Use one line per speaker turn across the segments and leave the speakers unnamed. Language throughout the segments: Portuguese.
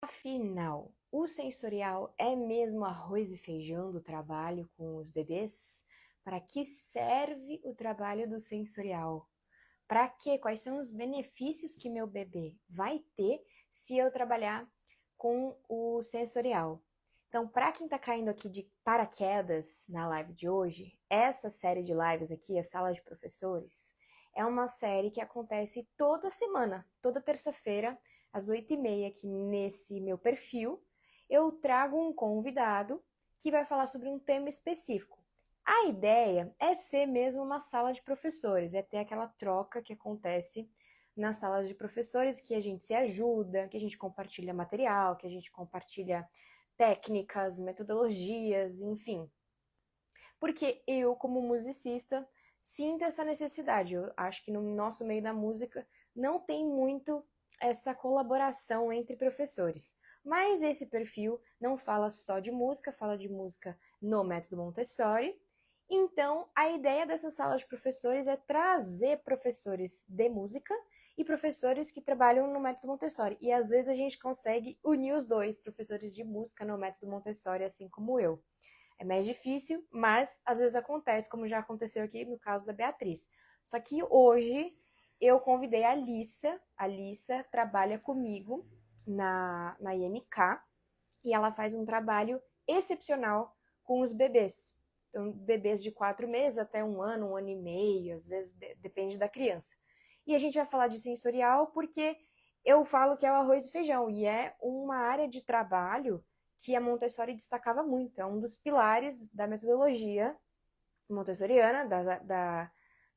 Afinal, o sensorial é mesmo arroz e feijão do trabalho com os bebês? Para que serve o trabalho do sensorial? Para quê? Quais são os benefícios que meu bebê vai ter se eu trabalhar com o sensorial? Então, para quem está caindo aqui de paraquedas na live de hoje, essa série de lives aqui, a Sala de Professores, é uma série que acontece toda semana, toda terça-feira, às 8h30, aqui nesse meu perfil, eu trago um convidado que vai falar sobre um tema específico. A ideia é ser mesmo uma sala de professores, é ter aquela troca que acontece nas salas de professores, que a gente se ajuda, que a gente compartilha material, que a gente compartilha técnicas, metodologias, enfim. Porque eu, como musicista, sinto essa necessidade. Eu acho que no nosso meio da música não tem muito essa colaboração entre professores. Mas esse perfil não fala só de música, fala de música no método Montessori. Então, a ideia dessa sala de professores é trazer professores de música e professores que trabalham no método Montessori. E às vezes a gente consegue unir os dois, professores de música no método Montessori, assim como eu. É mais difícil, mas às vezes acontece, como já aconteceu aqui no caso da Beatriz. Só que hoje eu convidei a Alissa. A Alissa trabalha comigo na IMK e ela faz um trabalho excepcional com os bebês. Então, bebês de 4 meses até 1 ano e meio, às vezes depende da criança. E a gente vai falar de sensorial porque eu falo que é o arroz e feijão e é uma área de trabalho que a Montessori destacava muito. É um dos pilares da metodologia montessoriana,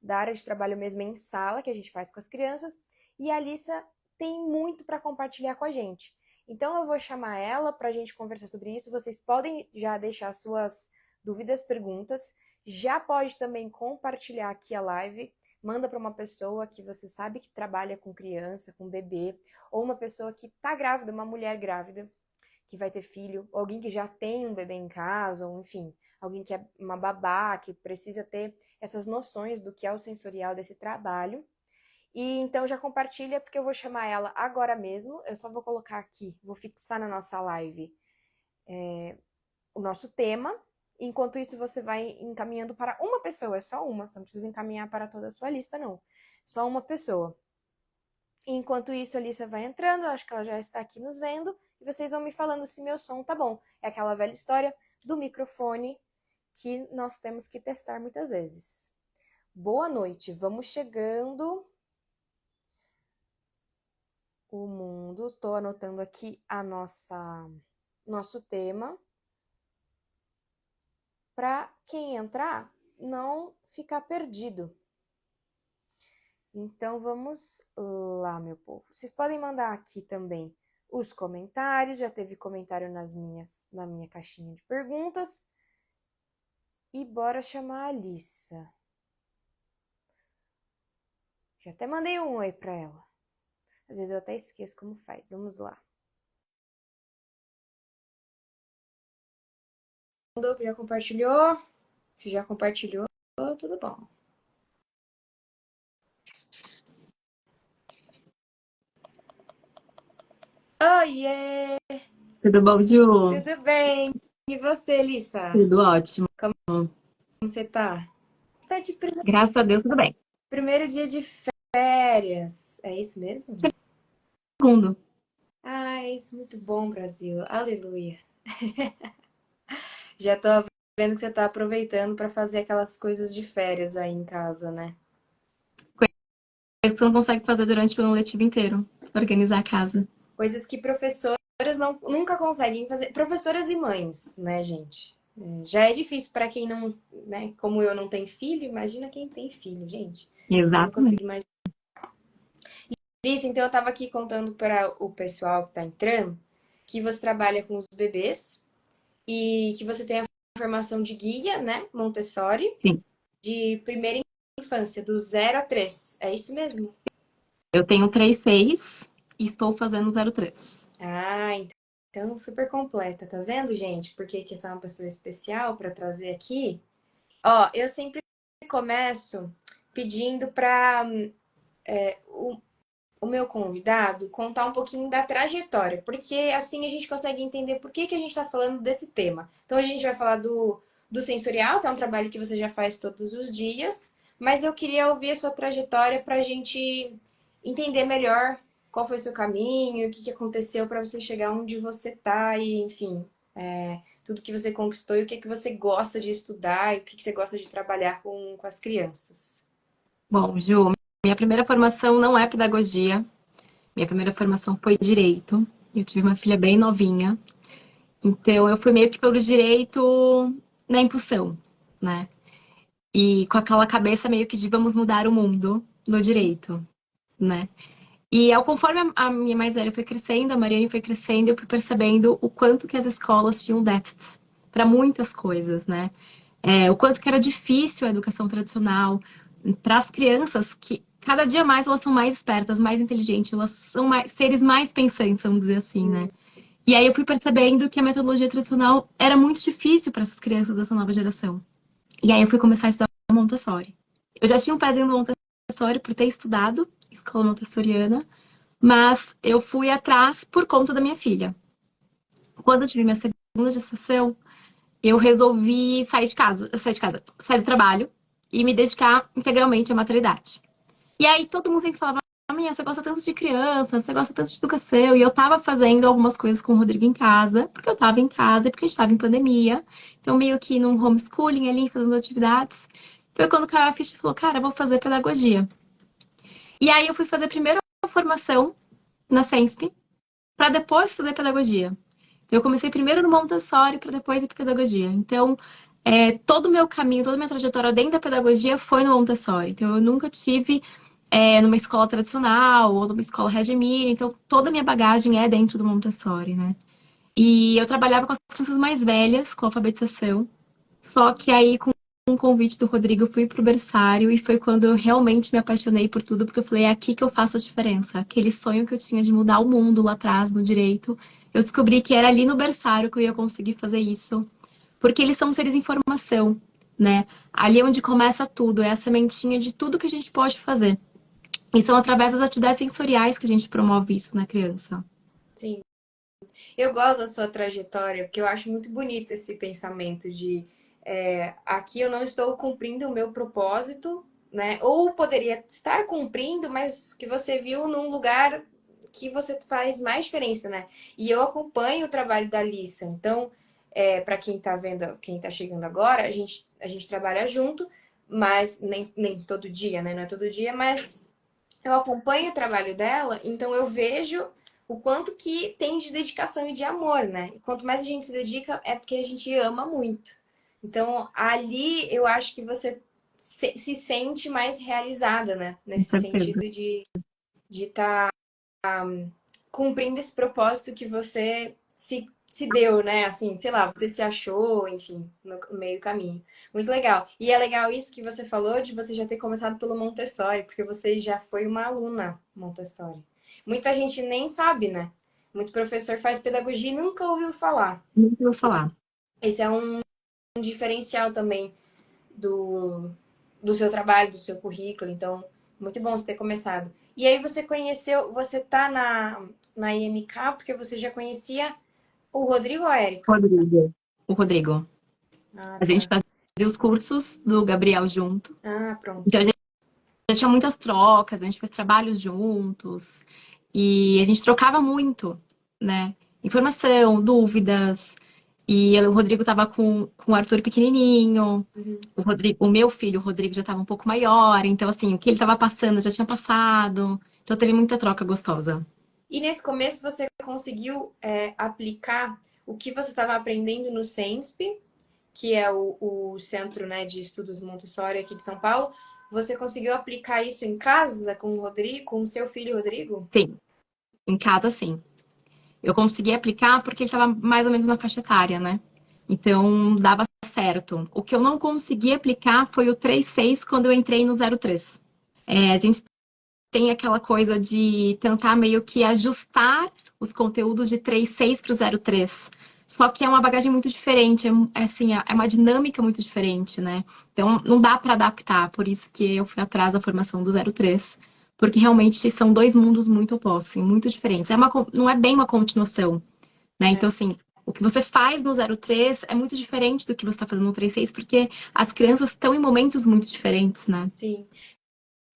da área de trabalho mesmo em sala, que a gente faz com as crianças. E a Alissa tem muito para compartilhar com a gente. Então eu vou chamar ela para a gente conversar sobre isso. Vocês podem já deixar suas dúvidas, perguntas. Já pode também compartilhar aqui a live. Manda para uma pessoa que você sabe que trabalha com criança, com bebê, ou uma pessoa que está grávida, uma mulher grávida, que vai ter filho, ou alguém que já tem um bebê em casa, ou enfim, alguém que é uma babá, que precisa ter essas noções do que é o sensorial desse trabalho. E então já compartilha, porque eu vou chamar ela agora mesmo. Eu só vou colocar aqui, vou fixar na nossa live o nosso tema. Enquanto isso, você vai encaminhando para uma pessoa, é só uma, você não precisa encaminhar para toda a sua lista, não. Só uma pessoa. Enquanto isso, a Alissa vai entrando, acho que ela já está aqui nos vendo, e vocês vão me falando se meu som tá bom. É aquela velha história do microfone que nós temos que testar muitas vezes. Boa noite, vamos chegando. O mundo, estou anotando aqui nosso tema. Para quem entrar, não ficar perdido. Então vamos lá, meu povo. Vocês podem mandar aqui também os comentários. Já teve comentário na minha caixinha de perguntas. E bora chamar a Alissa. Já até mandei um oi para ela. Às vezes eu até esqueço como faz. Vamos lá. Já compartilhou? Se já compartilhou, tudo bom. Oiê!
Tudo bom, Ju?
Tudo bem? E você, Lissa?
Tudo ótimo.
Como você tá? Tá de
Graças a Deus, tudo bem.
primeiro dia de férias. É isso mesmo?
Segundo,
Ah, é isso. Muito bom, Brasil. Aleluia. Já tô vendo que você tá aproveitando para fazer aquelas coisas de férias aí em casa, né?
coisa que você não consegue fazer durante o ano letivo inteiro. Organizar a casa.
Coisas que professoras nunca conseguem fazer. Professoras e mães, né, gente? Já é difícil para quem não, né? Como eu não tenho filho, imagina quem tem filho, gente. Eu não
Exatamente.
consigo imaginar. Isso, então eu tava aqui contando para o pessoal que tá entrando que você trabalha com os bebês e que você tem a formação de guia, né? Montessori,
Sim,
de primeira infância, do 0 a 3. É isso mesmo?
eu tenho 3,6 e estou fazendo 0,3.
Ah, então super completa, tá vendo, gente? Por que essa é uma pessoa especial para trazer aqui? Ó, eu sempre começo pedindo para o meu convidado contar um pouquinho da trajetória, porque assim a gente consegue entender por que a gente está falando desse tema. Então, a gente vai falar do sensorial, que é um trabalho que você já faz todos os dias, mas eu queria ouvir a sua trajetória para a gente entender melhor qual foi o seu caminho, o que aconteceu para você chegar onde você está e, enfim, tudo que você conquistou e o que você gosta de estudar e o que você gosta de trabalhar com as crianças.
Bom, Ju, minha primeira formação não é pedagogia. Minha primeira formação foi direito. Eu tive uma filha bem novinha. Então, eu fui meio que pelo direito na impulsão, né? E com aquela cabeça meio que de vamos mudar o mundo no direito, né? E ao conforme a minha mais velha foi crescendo, a Mariane foi crescendo, eu fui percebendo o quanto que as escolas tinham déficits para muitas coisas, né? O quanto que era difícil a educação tradicional para as crianças que cada dia mais elas são mais espertas, mais inteligentes, elas são seres mais pensantes, vamos dizer assim, né? E aí eu fui percebendo que a metodologia tradicional era muito difícil para essas crianças dessa nova geração. E aí eu fui começar a estudar Montessori. Eu já tinha um pezinho no Montessori por ter estudado escola montessoriana, mas eu fui atrás por conta da minha filha. Quando eu tive minha segunda gestação, eu resolvi sair do trabalho e me dedicar integralmente à maternidade. E aí todo mundo sempre falava, minha, você gosta tanto de criança, você gosta tanto de educação. E eu tava fazendo algumas coisas com o Rodrigo em casa, porque eu tava em casa e porque a gente tava em pandemia. Então, meio que num homeschooling ali, fazendo atividades. Foi quando caiu a ficha e falou, cara, eu vou fazer pedagogia. E aí eu fui fazer primeiro a formação na SENSP, para depois fazer pedagogia. Eu comecei primeiro no Montessori para depois ir para pedagogia. Então, todo o meu caminho, toda a minha trajetória dentro da pedagogia foi no Montessori. Então, eu nunca tive numa escola tradicional ou numa escola Reggio Emilia. Então, toda a minha bagagem é dentro do Montessori, né? E eu trabalhava com as crianças mais velhas, com alfabetização. Só que aí, com um convite do Rodrigo, eu fui pro berçário e foi quando eu realmente me apaixonei por tudo, porque eu falei, é aqui que eu faço a diferença. Aquele sonho que eu tinha de mudar o mundo lá atrás, no direito, eu descobri que era ali no berçário que eu ia conseguir fazer isso. Porque eles são seres em formação, né? Ali é onde começa tudo, é a sementinha de tudo que a gente pode fazer. E são através das atividades sensoriais que a gente promove isso na criança.
Sim. Eu gosto da sua trajetória, porque eu acho muito bonito esse pensamento de aqui eu não estou cumprindo o meu propósito, né? Ou poderia estar cumprindo, mas que você viu num lugar que você faz mais diferença, né? E eu acompanho o trabalho da Lissa. Então, para quem tá vendo, quem tá chegando agora, a gente trabalha junto, mas nem todo dia, né? Não é todo dia, mas eu acompanho o trabalho dela, então eu vejo o quanto que tem de dedicação e de amor, né? E quanto mais a gente se dedica, é porque a gente ama muito. Então, ali eu acho que você se sente mais realizada, né?
Com
Nesse
certeza.
sentido de estar cumprindo esse propósito que você se deu, né? Assim, sei lá, você se achou, enfim, no meio do caminho. Muito legal. E é legal isso que você falou de você já ter começado pelo Montessori, porque você já foi uma aluna Montessori. Muita gente nem sabe, né? Muito professor faz pedagogia e nunca ouviu falar.
Muito vou falar.
Esse é um diferencial também do, do seu trabalho, do seu currículo. Então, muito bom você ter começado. E aí você conheceu, você tá na IMK porque você já conhecia o Rodrigo ou a Érica?
Rodrigo. O Rodrigo.
Ah,
A gente
tá.
fazia os cursos do Gabriel junto.
Ah, pronto.
Então, a gente já tinha muitas trocas, a gente fez trabalhos juntos. E a gente trocava muito, né? Informação, dúvidas. E o Rodrigo estava com o Arthur pequenininho.
Uhum.
O meu filho, o Rodrigo, já estava um pouco maior. Então, assim, o que ele estava passando já tinha passado. Então, teve muita troca gostosa.
E nesse começo você conseguiu aplicar o que você estava aprendendo no SENSP, que é o Centro, né, de Estudos Montessori aqui de São Paulo. Você conseguiu aplicar isso em casa com o Rodrigo, com o seu filho Rodrigo?
Sim, em casa, sim. Eu consegui aplicar porque ele estava mais ou menos na faixa etária, né? Então, dava certo. O que eu não consegui aplicar foi o 3,6 quando eu entrei no 0,3. A gente tem aquela coisa de tentar meio que ajustar os conteúdos de 3,6 para o 0,3. Só que é uma bagagem muito diferente, assim, é uma dinâmica muito diferente, né? Então, não dá para adaptar. Por isso que eu fui atrás da formação do 0,3, porque realmente são dois mundos muito opostos, assim, muito diferentes. Não é bem uma continuação, né?
É,
Então, assim, o que você faz no 03 é muito diferente do que você está fazendo no 36, porque as crianças estão em momentos muito diferentes, né?
sim.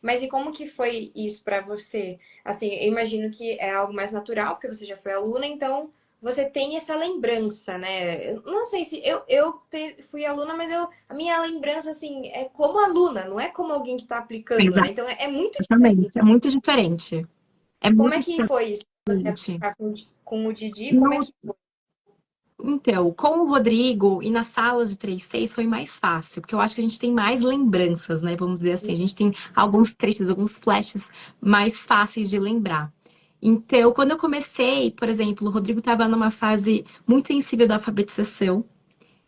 Mas e como que foi isso pra você? Assim, eu imagino que é algo mais natural, porque você já foi aluna, então você tem essa lembrança, né? Eu não sei se fui aluna, mas a minha lembrança assim é como aluna, não é como alguém que está aplicando, né? Então é muito diferente.
Exatamente, é muito diferente. É
Como é
muito
que foi isso? Você
diferente.
aplicar com o Didi, como é
No
que foi?
Então, com o Rodrigo e nas salas de 3-6 foi mais fácil, porque eu acho que a gente tem mais lembranças, né? Vamos dizer assim, a gente tem alguns trechos, alguns flashes mais fáceis de lembrar. Então, quando eu comecei, por exemplo, o Rodrigo estava numa fase muito sensível da alfabetização,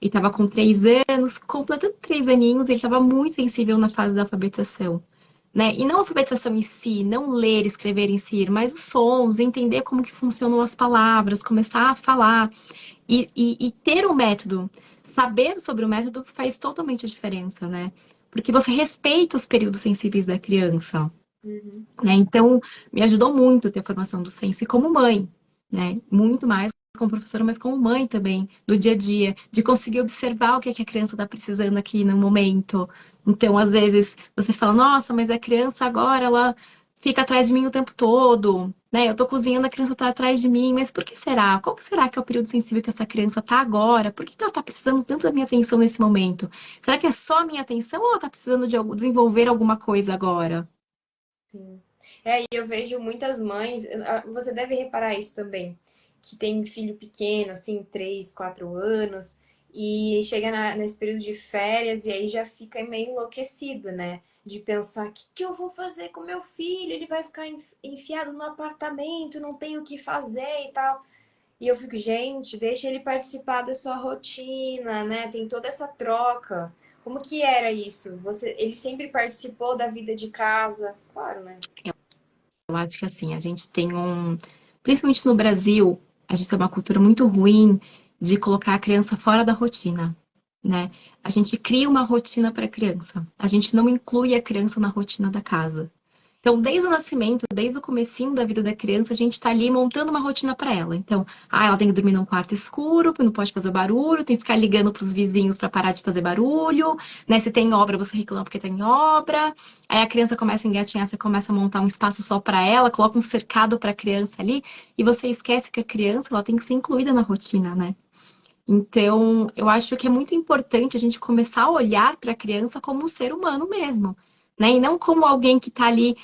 ele estava com 3 anos, completando 3 aninhos, ele estava muito sensível na fase da alfabetização. Né? E não a alfabetização em si, não ler, escrever em si, mas os sons, entender como que funcionam as palavras, começar a falar. E ter um método, saber sobre o método faz totalmente a diferença, né? Porque você respeita os períodos sensíveis da criança,
Uhum.
né? Então, me ajudou muito ter a formação do senso e como mãe, né? Muito mais como professora, mas como mãe também, do dia a dia, de conseguir observar o que é que a criança está precisando aqui no momento. Então, às vezes, você fala, nossa, mas a criança agora, ela fica atrás de mim o tempo todo, né? Eu tô cozinhando, a criança tá atrás de mim, mas por que será? Qual que será que é o período sensível que essa criança tá agora? Por que que ela tá precisando tanto da minha atenção nesse momento? Será que é só a minha atenção ou ela tá precisando de desenvolver alguma coisa agora?
Sim. É, e eu vejo muitas mães, você deve reparar isso também, que tem filho pequeno, assim, 3, 4 anos, e chega nesse período de férias e aí já fica meio enlouquecido, né? De pensar, o que que eu vou fazer com meu filho? Ele vai ficar enfiado no apartamento, não tem o que fazer e tal. E eu fico, gente, deixa ele participar da sua rotina, né? Tem toda essa troca. Como que era isso? Ele sempre participou da vida de casa? Claro, né?
Eu acho que assim, a gente tem principalmente no Brasil, a gente tem uma cultura muito ruim de colocar a criança fora da rotina, né? A gente cria uma rotina para a criança. A gente não inclui a criança na rotina da casa. Então, desde o nascimento, desde o comecinho da vida da criança, a gente está ali montando uma rotina para ela. Então, ela tem que dormir num quarto escuro, não pode fazer barulho, tem que ficar ligando para os vizinhos para parar de fazer barulho, né? Se tem obra, você reclama porque tem obra. Aí a criança começa a engatinhar, você começa a montar um espaço só para ela, coloca um cercado para a criança ali, e você esquece que a criança, ela tem que ser incluída na rotina, né? Então, eu acho que é muito importante a gente começar a olhar para a criança como um ser humano mesmo, né? E não como alguém que está ali.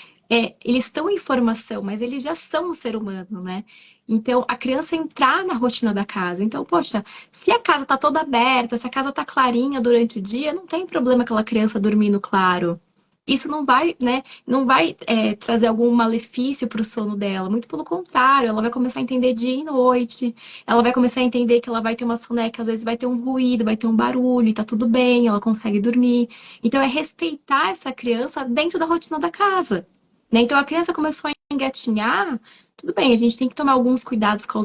Eles estão em formação, mas eles já são um ser humano, né? Então, a criança entrar na rotina da casa. Então, poxa, se a casa está toda aberta, se a casa está clarinha durante o dia, não tem problema aquela criança dormir no claro. Isso não vai, né? Não vai, trazer algum malefício para o sono dela. Muito pelo contrário, ela vai começar a entender dia e noite. Ela vai começar a entender que ela vai ter uma soneca, às vezes vai ter um ruído, vai ter um barulho, e tá tudo bem, ela consegue dormir. Então é respeitar essa criança dentro da rotina da casa, né? Então a criança começou a engatinhar, tudo bem, a gente tem que tomar alguns cuidados com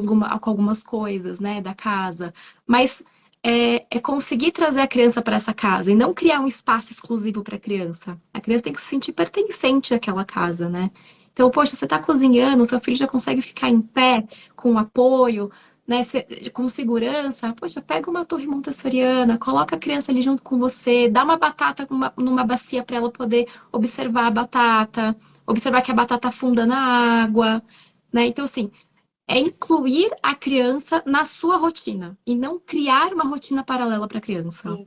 algumas coisas, né, da casa, mas é conseguir trazer a criança para essa casa e não criar um espaço exclusivo para a criança. A criança tem que se sentir pertencente àquela casa, né? Então, poxa, você está cozinhando, seu filho já consegue ficar em pé com apoio, né, com segurança, poxa, pega uma torre montessoriana, coloca a criança ali junto com você, dá uma batata numa bacia para ela poder observar a batata, observar que a batata afunda na água, né? Então, assim, é incluir a criança na sua rotina e não criar uma rotina paralela para a criança.
Sim.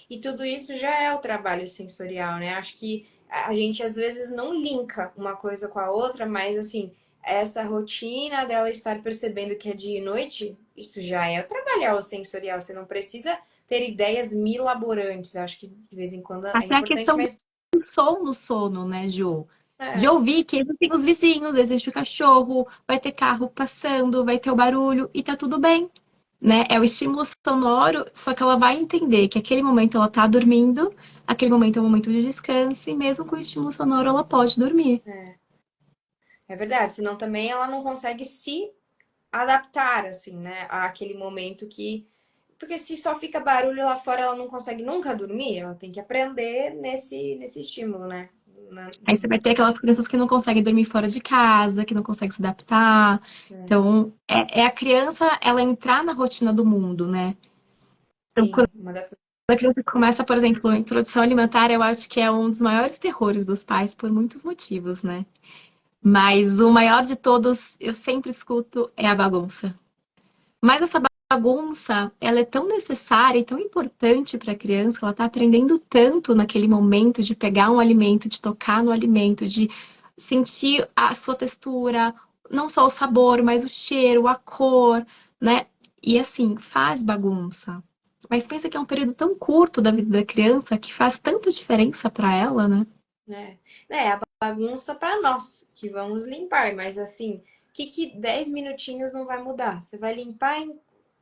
E tudo isso já é o trabalho sensorial, né? Acho que a gente às vezes não linka uma coisa com a outra, mas assim, essa rotina dela estar percebendo que é dia e noite, isso já é trabalhar o sensorial. Você não precisa ter ideias milaborantes. Acho que de vez em quando é
Até a
importante,
questão do
mas
som no sono, né, Ju? De
é,
ouvir que existem os vizinhos, existe o cachorro, vai ter carro passando, vai ter o barulho e tá tudo bem, né? É o estímulo sonoro, só que ela vai entender que aquele momento ela tá dormindo, aquele momento é um momento de descanso, e mesmo com o estímulo sonoro ela pode dormir.
é, é verdade. Senão também ela não consegue se adaptar, assim, né, àquele momento que. Porque se só fica barulho lá fora, ela não consegue nunca dormir, ela tem que aprender nesse estímulo, né? na-
Aí você vai ter aquelas crianças que não conseguem dormir fora de casa, que não conseguem se adaptar.
é,
Então, é a criança, ela entrar na rotina do mundo, né? Então, quando
sim, uma das coisas.
a criança começa, por exemplo, a introdução alimentar, eu acho que é um dos maiores terrores dos pais por muitos motivos, né? Mas o maior de todos, eu sempre escuto, é a bagunça. Mas essa bagunça, ela é tão necessária e tão importante para a criança, ela está aprendendo tanto naquele momento de pegar um alimento, de tocar no alimento, de sentir a sua textura, não só o sabor, mas o cheiro, a cor, né? E assim, faz bagunça. Mas pensa que é um período tão curto da vida da criança que faz tanta diferença para ela, né?
Né? É a bagunça para nós que vamos limpar, mas assim, que 10 minutinhos não vai mudar? Você vai limpar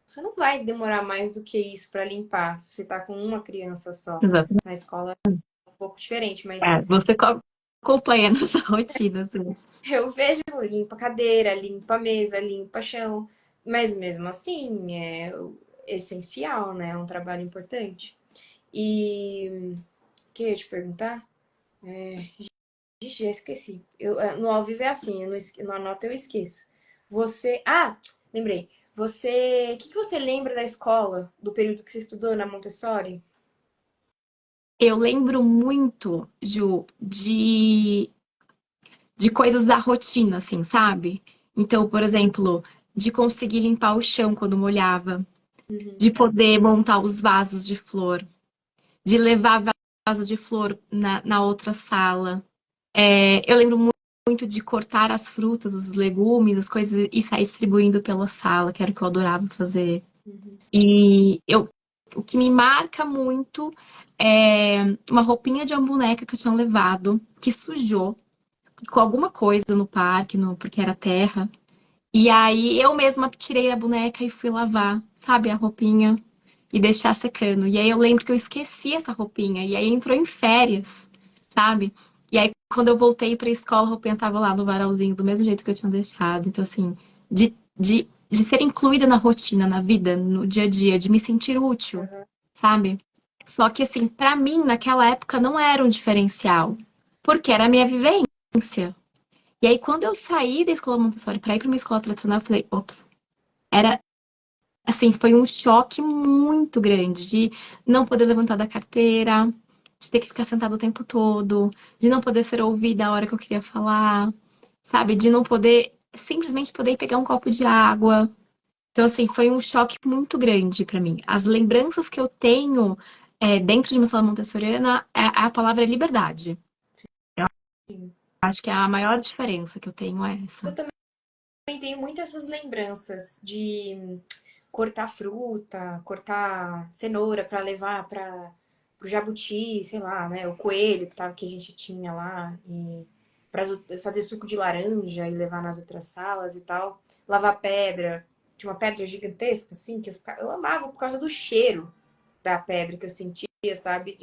você não vai demorar mais do que isso para limpar, se você tá com uma criança só.
Exatamente.
Na escola é um pouco diferente, mas
É, você acompanha nessa rotina, assim.
eu vejo limpa a cadeira, limpa a mesa, limpa chão, mas mesmo assim é essencial, né? É um trabalho importante. E o que eu ia te perguntar? Ixi, já esqueci. No ao vivo é assim, eu não, no anoto eu esqueço. Você. Ah, lembrei. Você. O que você lembra da escola, do período que você estudou na Montessori?
Eu lembro muito, Ju, de coisas da rotina, assim, sabe? Então, por exemplo, de conseguir limpar o chão quando molhava,
Uhum,
de poder montar os vasos de flor, de levar vaso de flor na outra sala. Eu lembro muito de cortar as frutas, os legumes, as coisas e sair distribuindo pela sala, que era o que eu adorava fazer.
uhum,
E o que me marca muito é uma roupinha de uma boneca que eu tinha levado, que sujou com alguma coisa no parque, porque era terra. E aí eu mesma tirei a boneca e fui lavar, sabe, a roupinha e deixar secando. E aí eu lembro que eu esqueci essa roupinha. E aí entrou em férias, sabe? E aí quando eu voltei pra escola, a roupinha tava lá no varalzinho, do mesmo jeito que eu tinha deixado. Então, assim, de ser incluída na rotina, na vida, no dia a dia, de me sentir útil,
aham,
sabe? Só que, assim, pra mim, naquela época, não era um diferencial, porque era a minha vivência. E aí, quando eu saí da escola Montessori para ir para uma escola tradicional, eu falei, ops, era assim, foi um choque muito grande de não poder levantar da carteira, de ter que ficar sentado o tempo todo, de não poder ser ouvida a hora que eu queria falar, sabe? De não poder simplesmente poder pegar um copo de água. Então, assim, foi um choque muito grande para mim. As lembranças que eu tenho dentro de uma sala montessoriana, a palavra é liberdade. Eu
sim.
acho que a maior diferença que eu tenho é
Eu
essa.
também tenho muitas essas lembranças de cortar fruta, cortar cenoura para levar para o jabuti, sei lá, né? O coelho que a gente tinha lá e para fazer suco de laranja e levar nas outras salas e tal. Lavar pedra, tinha uma pedra gigantesca assim que eu amava por causa do cheiro da pedra que eu sentia, sabe?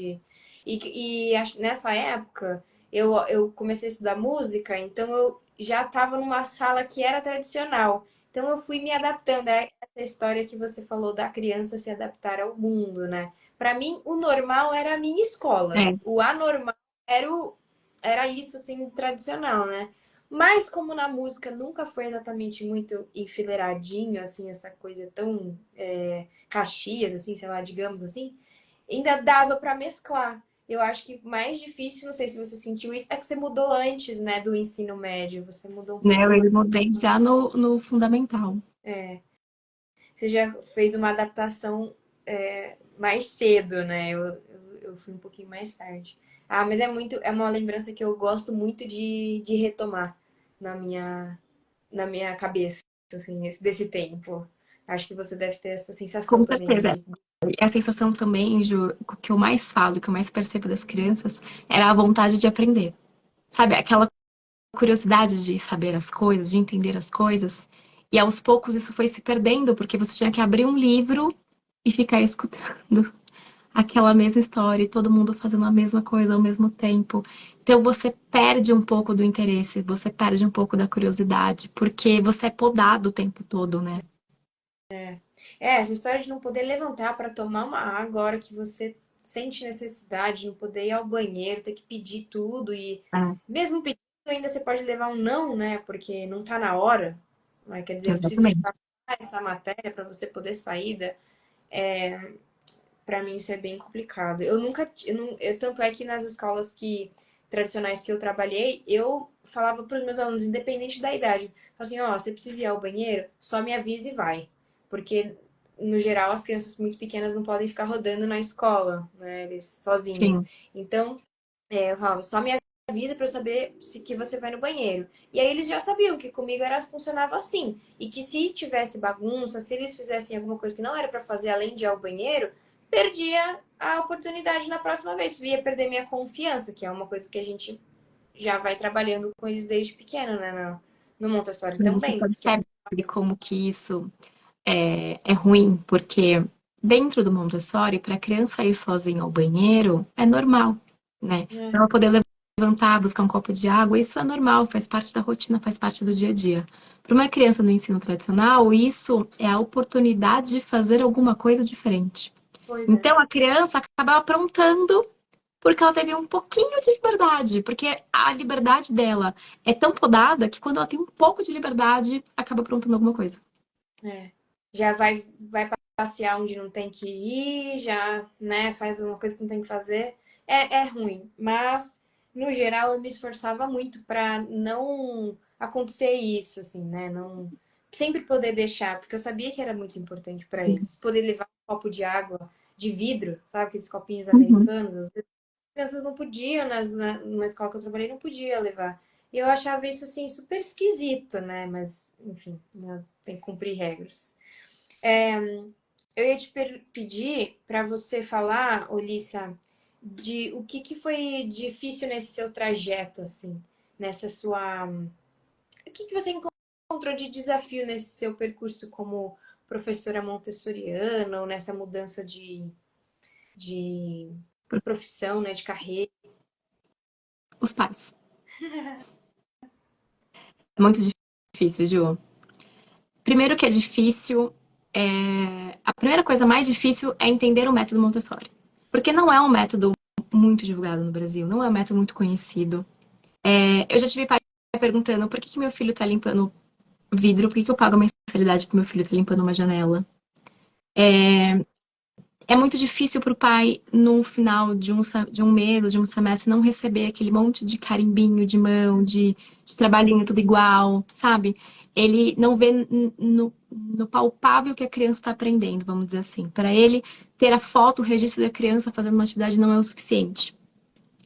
Nessa época eu comecei a estudar música, então eu já estava numa sala que era tradicional. Então eu fui me adaptando. É essa história que você falou da criança se adaptar ao mundo, né? Para mim, o normal era a minha escola.
É,
O anormal era era isso assim tradicional, né? Mas como na música nunca foi exatamente muito enfileiradinho, assim, essa coisa tão Caxias, assim, sei lá, digamos assim, ainda dava para mesclar. Eu acho que mais difícil, não sei se você sentiu isso, é que você mudou antes, né, do ensino médio. Você mudou um
né?
pouco
Eu
antes.
mudei já no fundamental.
Você já fez uma adaptação mais cedo, né? Eu fui um pouquinho mais tarde. Ah, mas é uma lembrança que eu gosto muito de retomar na na minha cabeça, assim, desse tempo. Acho que você deve ter essa
Com
sensação também
certeza.
de.
E a sensação também, Ju, que eu mais falo, que eu mais percebo das crianças, era a vontade de aprender. Sabe, aquela curiosidade de saber as coisas, de entender as coisas. E aos poucos isso foi se perdendo, porque você tinha que abrir um livro e ficar escutando aquela mesma história, e todo mundo fazendo a mesma coisa ao mesmo tempo. Então você perde um pouco do interesse, você perde um pouco da curiosidade, porque você é podado o tempo todo, né?
Essa história de não poder levantar para tomar uma água a hora que você. sente necessidade de não poder ir ao banheiro, ter que pedir tudo e
É,
mesmo pedindo ainda você pode levar um não, né? Porque não tá na hora. Né? Quer dizer, eu preciso te
exatamente.
passar essa matéria para você poder sair da... Para mim isso é bem complicado. Eu nunca, tanto é que nas escolas que tradicionais que eu trabalhei, eu falava para os meus alunos, independente da idade, assim, ó, você precisa ir ao banheiro, só me avise e vai, porque no geral as crianças muito pequenas não podem ficar rodando na escola, né, eles sozinhos.
Sim,
Então, eu falava, só me avisa para eu saber se que você vai no banheiro. E aí eles já sabiam que comigo era funcionava assim, e que se tivesse bagunça, se eles fizessem alguma coisa que não era para fazer além de ir ao banheiro, perdia a oportunidade na próxima vez. Ia perder minha confiança, que é uma coisa que a gente já vai trabalhando com eles desde pequeno, né? No Montessori
mas você
também. Que é...
percebe como que isso é ruim, porque dentro do Montessori, para a criança ir sozinha ao banheiro, é normal, né? Pra ela poder levantar, buscar um copo de água, isso é normal, faz parte da rotina, faz parte do dia a dia. Para uma criança no ensino tradicional, isso é a oportunidade de fazer alguma coisa diferente.
Pois é.
Então a criança acaba aprontando porque ela teve um pouquinho de liberdade, porque a liberdade dela é tão podada que quando ela tem um pouco de liberdade, acaba aprontando alguma coisa.
É. Já vai passear onde não tem que ir, já, né, faz uma coisa que não tem que fazer. É ruim, mas no geral eu me esforçava muito para não acontecer isso, assim, né? Não sempre poder deixar, porque eu sabia que era muito importante para
Sim.
eles. Poder levar um copo de água de vidro, sabe, aqueles copinhos
Uhum.
americanos, às vezes as crianças não podiam, numa escola que eu trabalhei, não podia levar. E eu achava isso, assim, super esquisito, né? Mas, enfim, né, tem que cumprir regras. Eu ia te pedir para você falar, Olissa, de o que foi difícil nesse seu trajeto, assim, nessa sua. O que você encontrou de desafio nesse seu percurso como professora montessoriana, ou nessa mudança de profissão, né, de carreira?
Os pais. É muito difícil, Ju. Primeiro que é difícil, a primeira coisa mais difícil é entender o método Montessori. Porque não é um método muito divulgado no Brasil, não é um método muito conhecido. Eu já tive pai perguntando por que meu filho tá limpando vidro, por que eu pago a mensalidade pro meu filho tá limpando uma janela. É muito difícil para o pai, no final de um mês ou de um semestre, não receber aquele monte de carimbinho de mão, de trabalhinho tudo igual, sabe? Ele não vê no palpável que a criança está aprendendo, vamos dizer assim. Para ele, ter a foto, o registro da criança fazendo uma atividade não é o suficiente.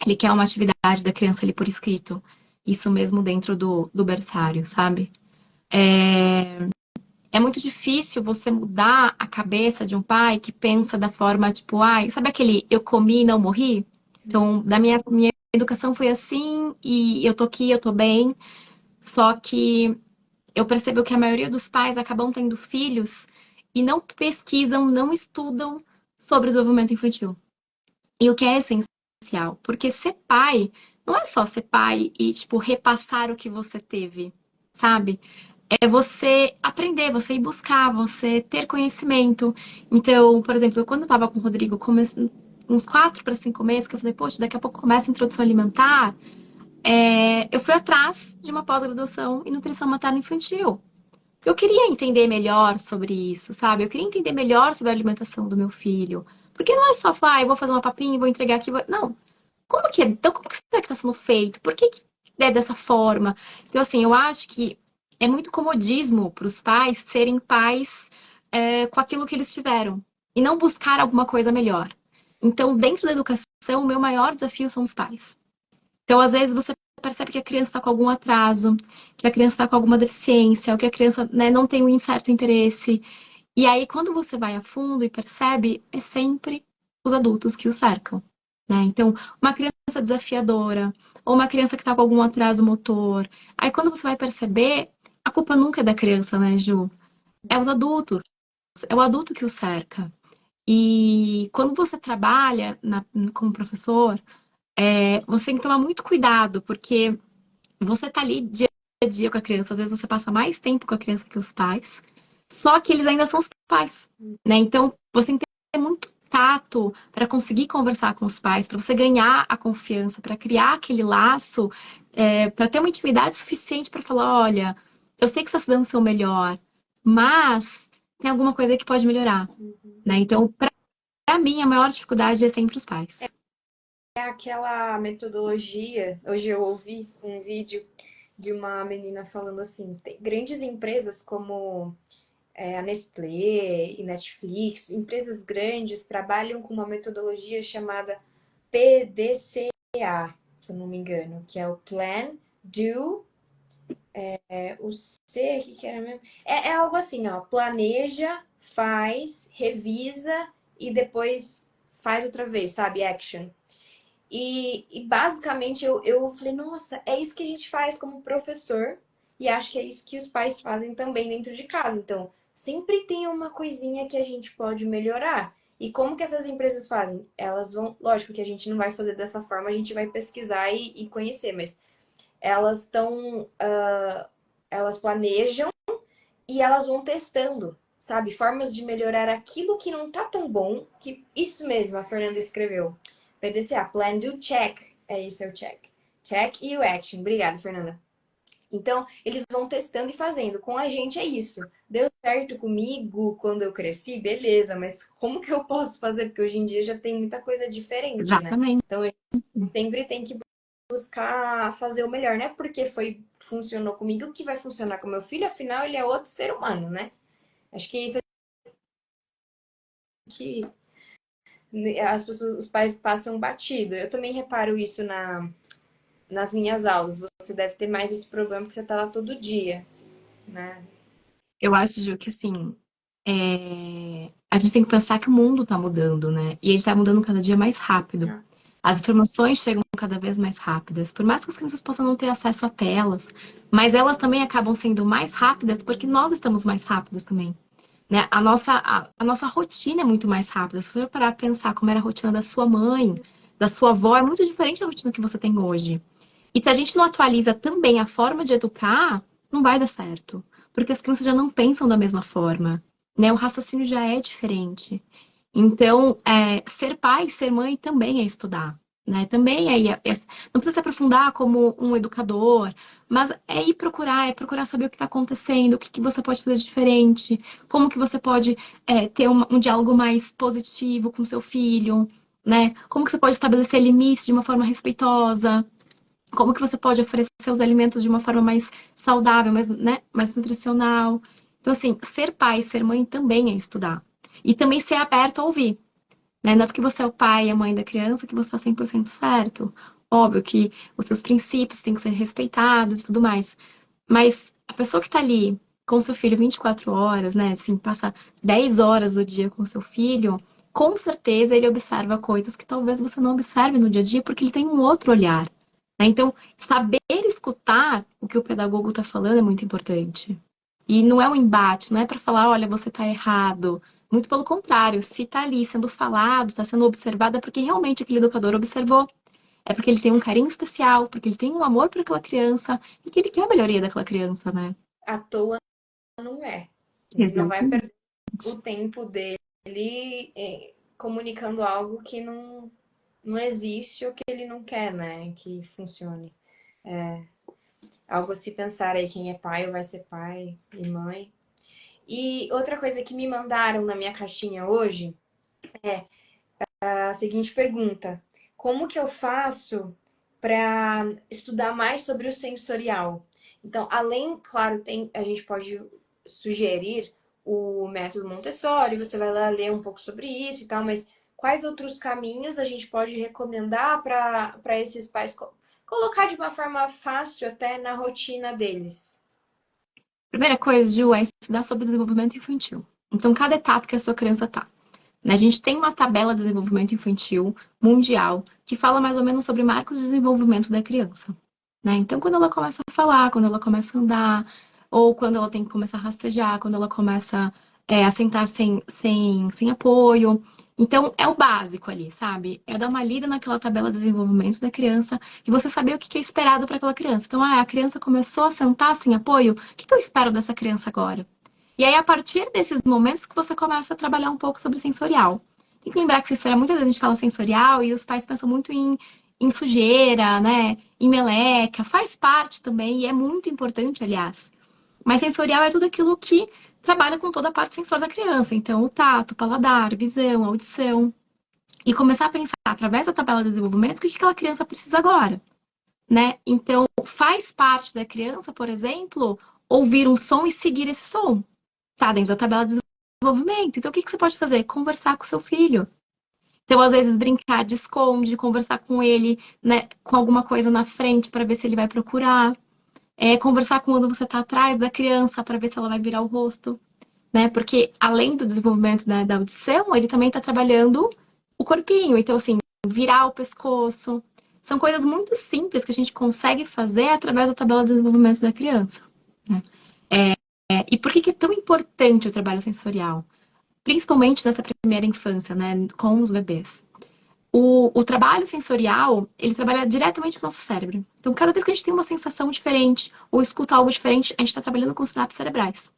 Ele quer uma atividade da criança ali por escrito. Isso mesmo dentro do berçário, sabe? É muito difícil você mudar a cabeça de um pai que pensa da forma, tipo, ai, sabe aquele eu comi e não morri? Então, da minha educação foi assim e eu tô aqui, eu tô bem. Só que eu percebo que a maioria dos pais acabam tendo filhos e não pesquisam, não estudam sobre o desenvolvimento infantil. E o que é essencial, porque ser pai não é só ser pai e, tipo, repassar o que você teve, sabe? É você aprender, você ir buscar, você ter conhecimento. Então, por exemplo, quando eu estava com o Rodrigo, uns 4 para 5 meses, que eu falei, poxa, daqui a pouco começa a introdução alimentar, eu fui atrás de uma pós-graduação em nutrição materno-infantil. Eu queria entender melhor sobre isso, sabe? Eu queria entender melhor sobre a alimentação do meu filho. Porque não é só falar, eu vou fazer uma papinha, vou entregar aqui. Não. Como que é? Então, como que será que está sendo feito? Por que é dessa forma? Então, assim, eu acho que é muito comodismo para os pais serem pais com aquilo que eles tiveram e não buscar alguma coisa melhor. Então, dentro da educação, o meu maior desafio são os pais. Então, às vezes, você percebe que a criança está com algum atraso, que a criança está com alguma deficiência, ou que a criança, né, não tem um certo interesse. E aí, quando você vai a fundo e percebe, é sempre os adultos que o cercam, né? Então, uma criança desafiadora, ou uma criança que está com algum atraso motor. Aí, quando você vai perceber, a culpa nunca é da criança, né, Ju? É os adultos, é o adulto que o cerca. E quando você trabalha como professor, você tem que tomar muito cuidado, porque você tá ali dia a dia com a criança, às vezes você passa mais tempo com a criança que os pais, só que eles ainda são os pais, né? Então, você tem que ter muito tato para conseguir conversar com os pais, para você ganhar a confiança, para criar aquele laço, para ter uma intimidade suficiente para falar, olha, eu sei que você está se dando o seu melhor, mas tem alguma coisa aí que pode melhorar, né? Então, para mim, a maior dificuldade é sempre os pais.
É aquela metodologia. Hoje eu ouvi um vídeo de uma menina falando assim: tem grandes empresas como a Nestlé e Netflix, empresas grandes trabalham com uma metodologia chamada PDCA, se eu não me engano, que é o Plan, Do, o C, que era mesmo? É algo assim, ó, planeja, faz, revisa e depois faz outra vez, sabe? Action. E basicamente eu falei, nossa, é isso que a gente faz como professor, e acho que é isso que os pais fazem também dentro de casa. Então, sempre tem uma coisinha que a gente pode melhorar. E como que essas empresas fazem? Elas vão, lógico que a gente não vai fazer dessa forma, a gente vai pesquisar e conhecer, mas elas estão, elas planejam e elas vão testando, sabe? Formas de melhorar aquilo que não tá tão bom, que isso mesmo a Fernanda escreveu. PDCA, Plan, Do, Check. É isso, é o check. Check e o action. Obrigada, Fernanda. Então, eles vão testando e fazendo. Com a gente é isso. Deu certo comigo quando eu cresci? Beleza, mas como que eu posso fazer? Porque hoje em dia já tem muita coisa diferente, né?
Exatamente.
Então, a gente sempre tem que buscar fazer o melhor, né? Porque funcionou comigo que vai funcionar com meu filho, afinal ele é outro ser humano, né? Acho que isso é que as pessoas, os pais passam batido. Eu também reparo isso nas minhas aulas. Você deve ter mais esse problema porque você tá lá todo dia, né?
Eu acho, Ju, que assim, a gente tem que pensar que o mundo tá mudando, né? E ele tá mudando cada dia mais rápido.
Ah,
As informações chegam cada vez mais rápidas. Por mais que as crianças possam não ter acesso a telas, mas elas também acabam sendo mais rápidas porque nós estamos mais rápidos também, né? A nossa rotina é muito mais rápida. Se você parar pra pensar como era a rotina da sua mãe, da sua avó, é muito diferente da rotina que você tem hoje. E se a gente não atualiza também a forma de educar, não vai dar certo. Porque as crianças já não pensam da mesma forma, né? O raciocínio já é diferente. Então, ser pai, ser mãe também é estudar, né? Também não precisa se aprofundar como um educador, mas é procurar saber o que está acontecendo, o que, que você pode fazer de diferente, como que você pode ter um diálogo mais positivo com seu filho, né? Como que você pode estabelecer limites de uma forma respeitosa, como que você pode oferecer os alimentos de uma forma mais saudável, mais, né, mais nutricional. Então, assim, ser pai, ser mãe também é estudar. E também ser aberto a ouvir, né? Não é porque você é o pai e a mãe da criança que você está 100% certo. Óbvio que os seus princípios têm que ser respeitados e tudo mais. Mas a pessoa que está ali com o seu filho 24 horas, né? Assim, passa 10 horas do dia com o seu filho, com certeza ele observa coisas que talvez você não observe no dia a dia, porque ele tem um outro olhar, né? Então, saber escutar o que o pedagogo está falando é muito importante. E não é um embate, não é para falar, olha, você está errado. Muito pelo contrário, se está ali sendo falado, está sendo observado, é porque realmente aquele educador observou. É porque ele tem um carinho especial, porque ele tem um amor por aquela criança e que ele quer a melhoria daquela criança, né?
à toa não é. Ele não vai
Exatamente.
perder o tempo dele comunicando algo que não existe ou que ele não quer, né? Que funcione. Algo a se pensar aí, quem é pai ou vai ser pai e mãe. E outra coisa que me mandaram na minha caixinha hoje é a seguinte pergunta: como que eu faço para estudar mais sobre o sensorial? Então, além, claro, a gente pode sugerir o método Montessori, você vai lá ler um pouco sobre isso e tal, mas quais outros caminhos a gente pode recomendar para esses pais colocar de uma forma fácil até na rotina deles?
Primeira coisa, Ju, é estudar sobre desenvolvimento infantil. Então, cada etapa que a sua criança tá. Né? A gente tem uma tabela de desenvolvimento infantil mundial que fala mais ou menos sobre marcos de desenvolvimento da criança. Né? Então, quando ela começa a falar, quando ela começa a andar, ou quando ela tem que começar a rastejar, quando ela começa a sentar sem apoio. Então, é o básico ali, sabe? É dar uma lida naquela tabela de desenvolvimento da criança e você saber o que é esperado para aquela criança. Então, a criança começou a sentar sem apoio, o que eu espero dessa criança agora? E aí, a partir desses momentos que você começa a trabalhar um pouco sobre o sensorial. Tem que lembrar que sensorial, muitas vezes a gente fala sensorial e os pais pensam muito em sujeira, né? Em meleca. Faz parte também e é muito importante, aliás. Mas sensorial é tudo aquilo que trabalha com toda a parte sensória da criança. Então, o tato, o paladar, visão, audição. E começar a pensar, através da tabela de desenvolvimento, o que aquela criança precisa agora, né? Então, faz parte da criança, por exemplo, ouvir um som e seguir esse som. Tá dentro da tabela de desenvolvimento. Então, o que você pode fazer? Conversar com seu filho. Então, às vezes, brincar de esconde, conversar com ele, né, com alguma coisa na frente para ver se ele vai procurar. Conversar quando você está atrás da criança para ver se ela vai virar o rosto, né? Porque além do desenvolvimento, né, da audição, ele também está trabalhando o corpinho. Então, assim, virar o pescoço. São coisas muito simples que a gente consegue fazer através da tabela de desenvolvimento da criança, né? E por que é tão importante o trabalho sensorial? Principalmente nessa primeira infância, né, com os bebês. O trabalho sensorial, ele trabalha diretamente com o nosso cérebro. Então, cada vez que a gente tem uma sensação diferente ou escuta algo diferente, a gente está trabalhando com sinapses cerebrais.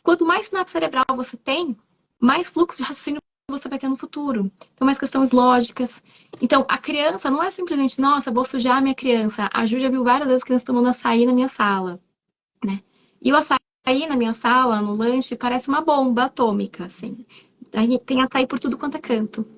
Quanto mais sinapse cerebral você tem, mais fluxo de raciocínio você vai ter no futuro. Então, mais questões lógicas. Então, a criança não é simplesmente, nossa, vou sujar a minha criança. A Ju já viu várias vezes crianças tomando açaí na minha sala, né? E o açaí na minha sala, no lanche, parece uma bomba atômica, assim. Aí tem açaí por tudo quanto é canto.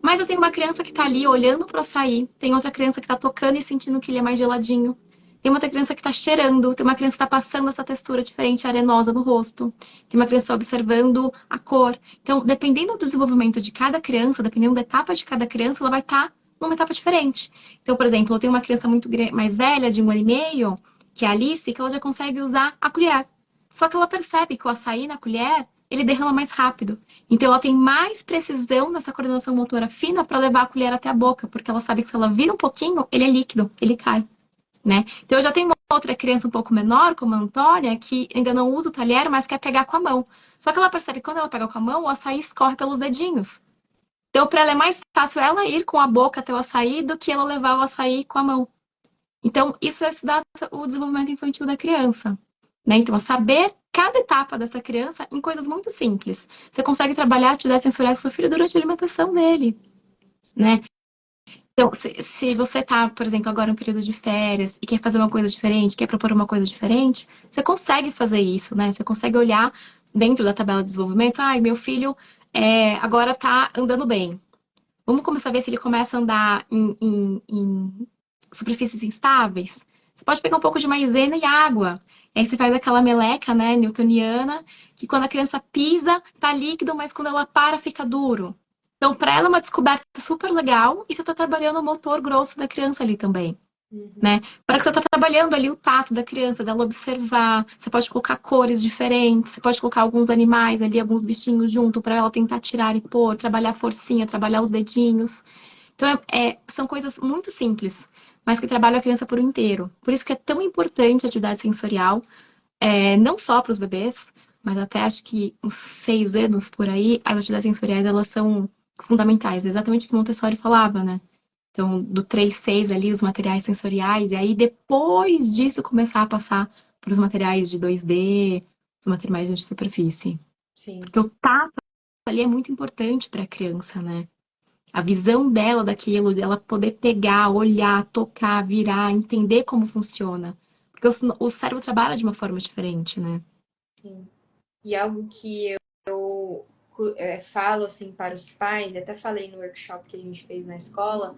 Mas eu tenho uma criança que tá ali olhando pro açaí, tem outra criança que tá tocando e sentindo que ele é mais geladinho. Tem uma outra criança que tá cheirando, tem uma criança que tá passando essa textura diferente, arenosa no rosto. Tem uma criança observando a cor. Então, dependendo do desenvolvimento de cada criança, dependendo da etapa de cada criança, ela vai estar numa etapa diferente. Então, por exemplo, eu tenho uma criança muito mais velha, de 1 ano e meio, que é a Alice, que ela já consegue usar a colher. Só que ela percebe que o açaí na colher, ele derrama mais rápido. Então ela tem mais precisão nessa coordenação motora fina para levar a colher até a boca, porque ela sabe que se ela vira um pouquinho, ele é líquido, ele cai, né? Então eu já tenho uma outra criança um pouco menor, como a Antônia, que ainda não usa o talher, mas quer pegar com a mão. Só que ela percebe que quando ela pega com a mão, o açaí escorre pelos dedinhos. Então para ela é mais fácil ela ir com a boca até o açaí do que ela levar o açaí com a mão. Então isso é estudar o desenvolvimento infantil da criança, né? Então, saber cada etapa dessa criança em coisas muito simples. Você consegue trabalhar atividades sensoriais com seu filho durante a alimentação dele, né? Então, se você tá, por exemplo, agora em um período de férias e quer fazer uma coisa diferente, quer propor uma coisa diferente, você consegue fazer isso, né? Você consegue olhar dentro da tabela de desenvolvimento, ai, meu filho agora tá andando bem. Vamos começar a ver se ele começa a andar em superfícies instáveis. Você pode pegar um pouco de maisena e água. E aí você faz aquela meleca, né, newtoniana, que quando a criança pisa, tá líquido, mas quando ela para, fica duro. Então, para ela é uma descoberta super legal e você está trabalhando o motor grosso da criança ali também,
Uhum.
né? Para que você está trabalhando ali o tato da criança, dela observar. Você pode colocar cores diferentes, você pode colocar alguns animais ali, alguns bichinhos junto para ela tentar tirar e pôr, trabalhar a forcinha, trabalhar os dedinhos. Então, são coisas muito simples, mas que trabalham a criança por inteiro. Por isso que é tão importante a atividade sensorial, não só para os bebês, mas até acho que uns 6 anos por aí, as atividades sensoriais elas são fundamentais. Exatamente o que Montessori falava, né? Então, do 3, 6 ali, os materiais sensoriais, e aí depois disso começar a passar para os materiais de 2D, os materiais de superfície.
Sim.
Porque o tato ali é muito importante para a criança, né? A visão dela daquilo, dela poder pegar, olhar, tocar, virar, entender como funciona. Porque o cérebro trabalha de uma forma diferente, né?
Sim. E algo que falo assim para os pais, e até falei no workshop que a gente fez na escola,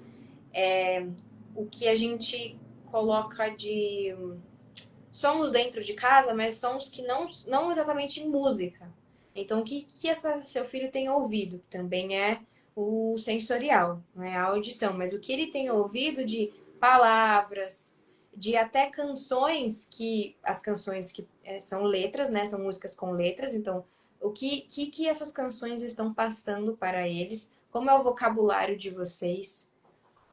é o que a gente coloca de sons dentro de casa, mas sons que não exatamente música. Então, o que seu filho tem ouvido? Também é o sensorial, não é a audição, mas o que ele tem ouvido de palavras, de até canções que as canções que são letras, né? São músicas com letras. Então, o que essas canções estão passando para eles? Como é o vocabulário de vocês?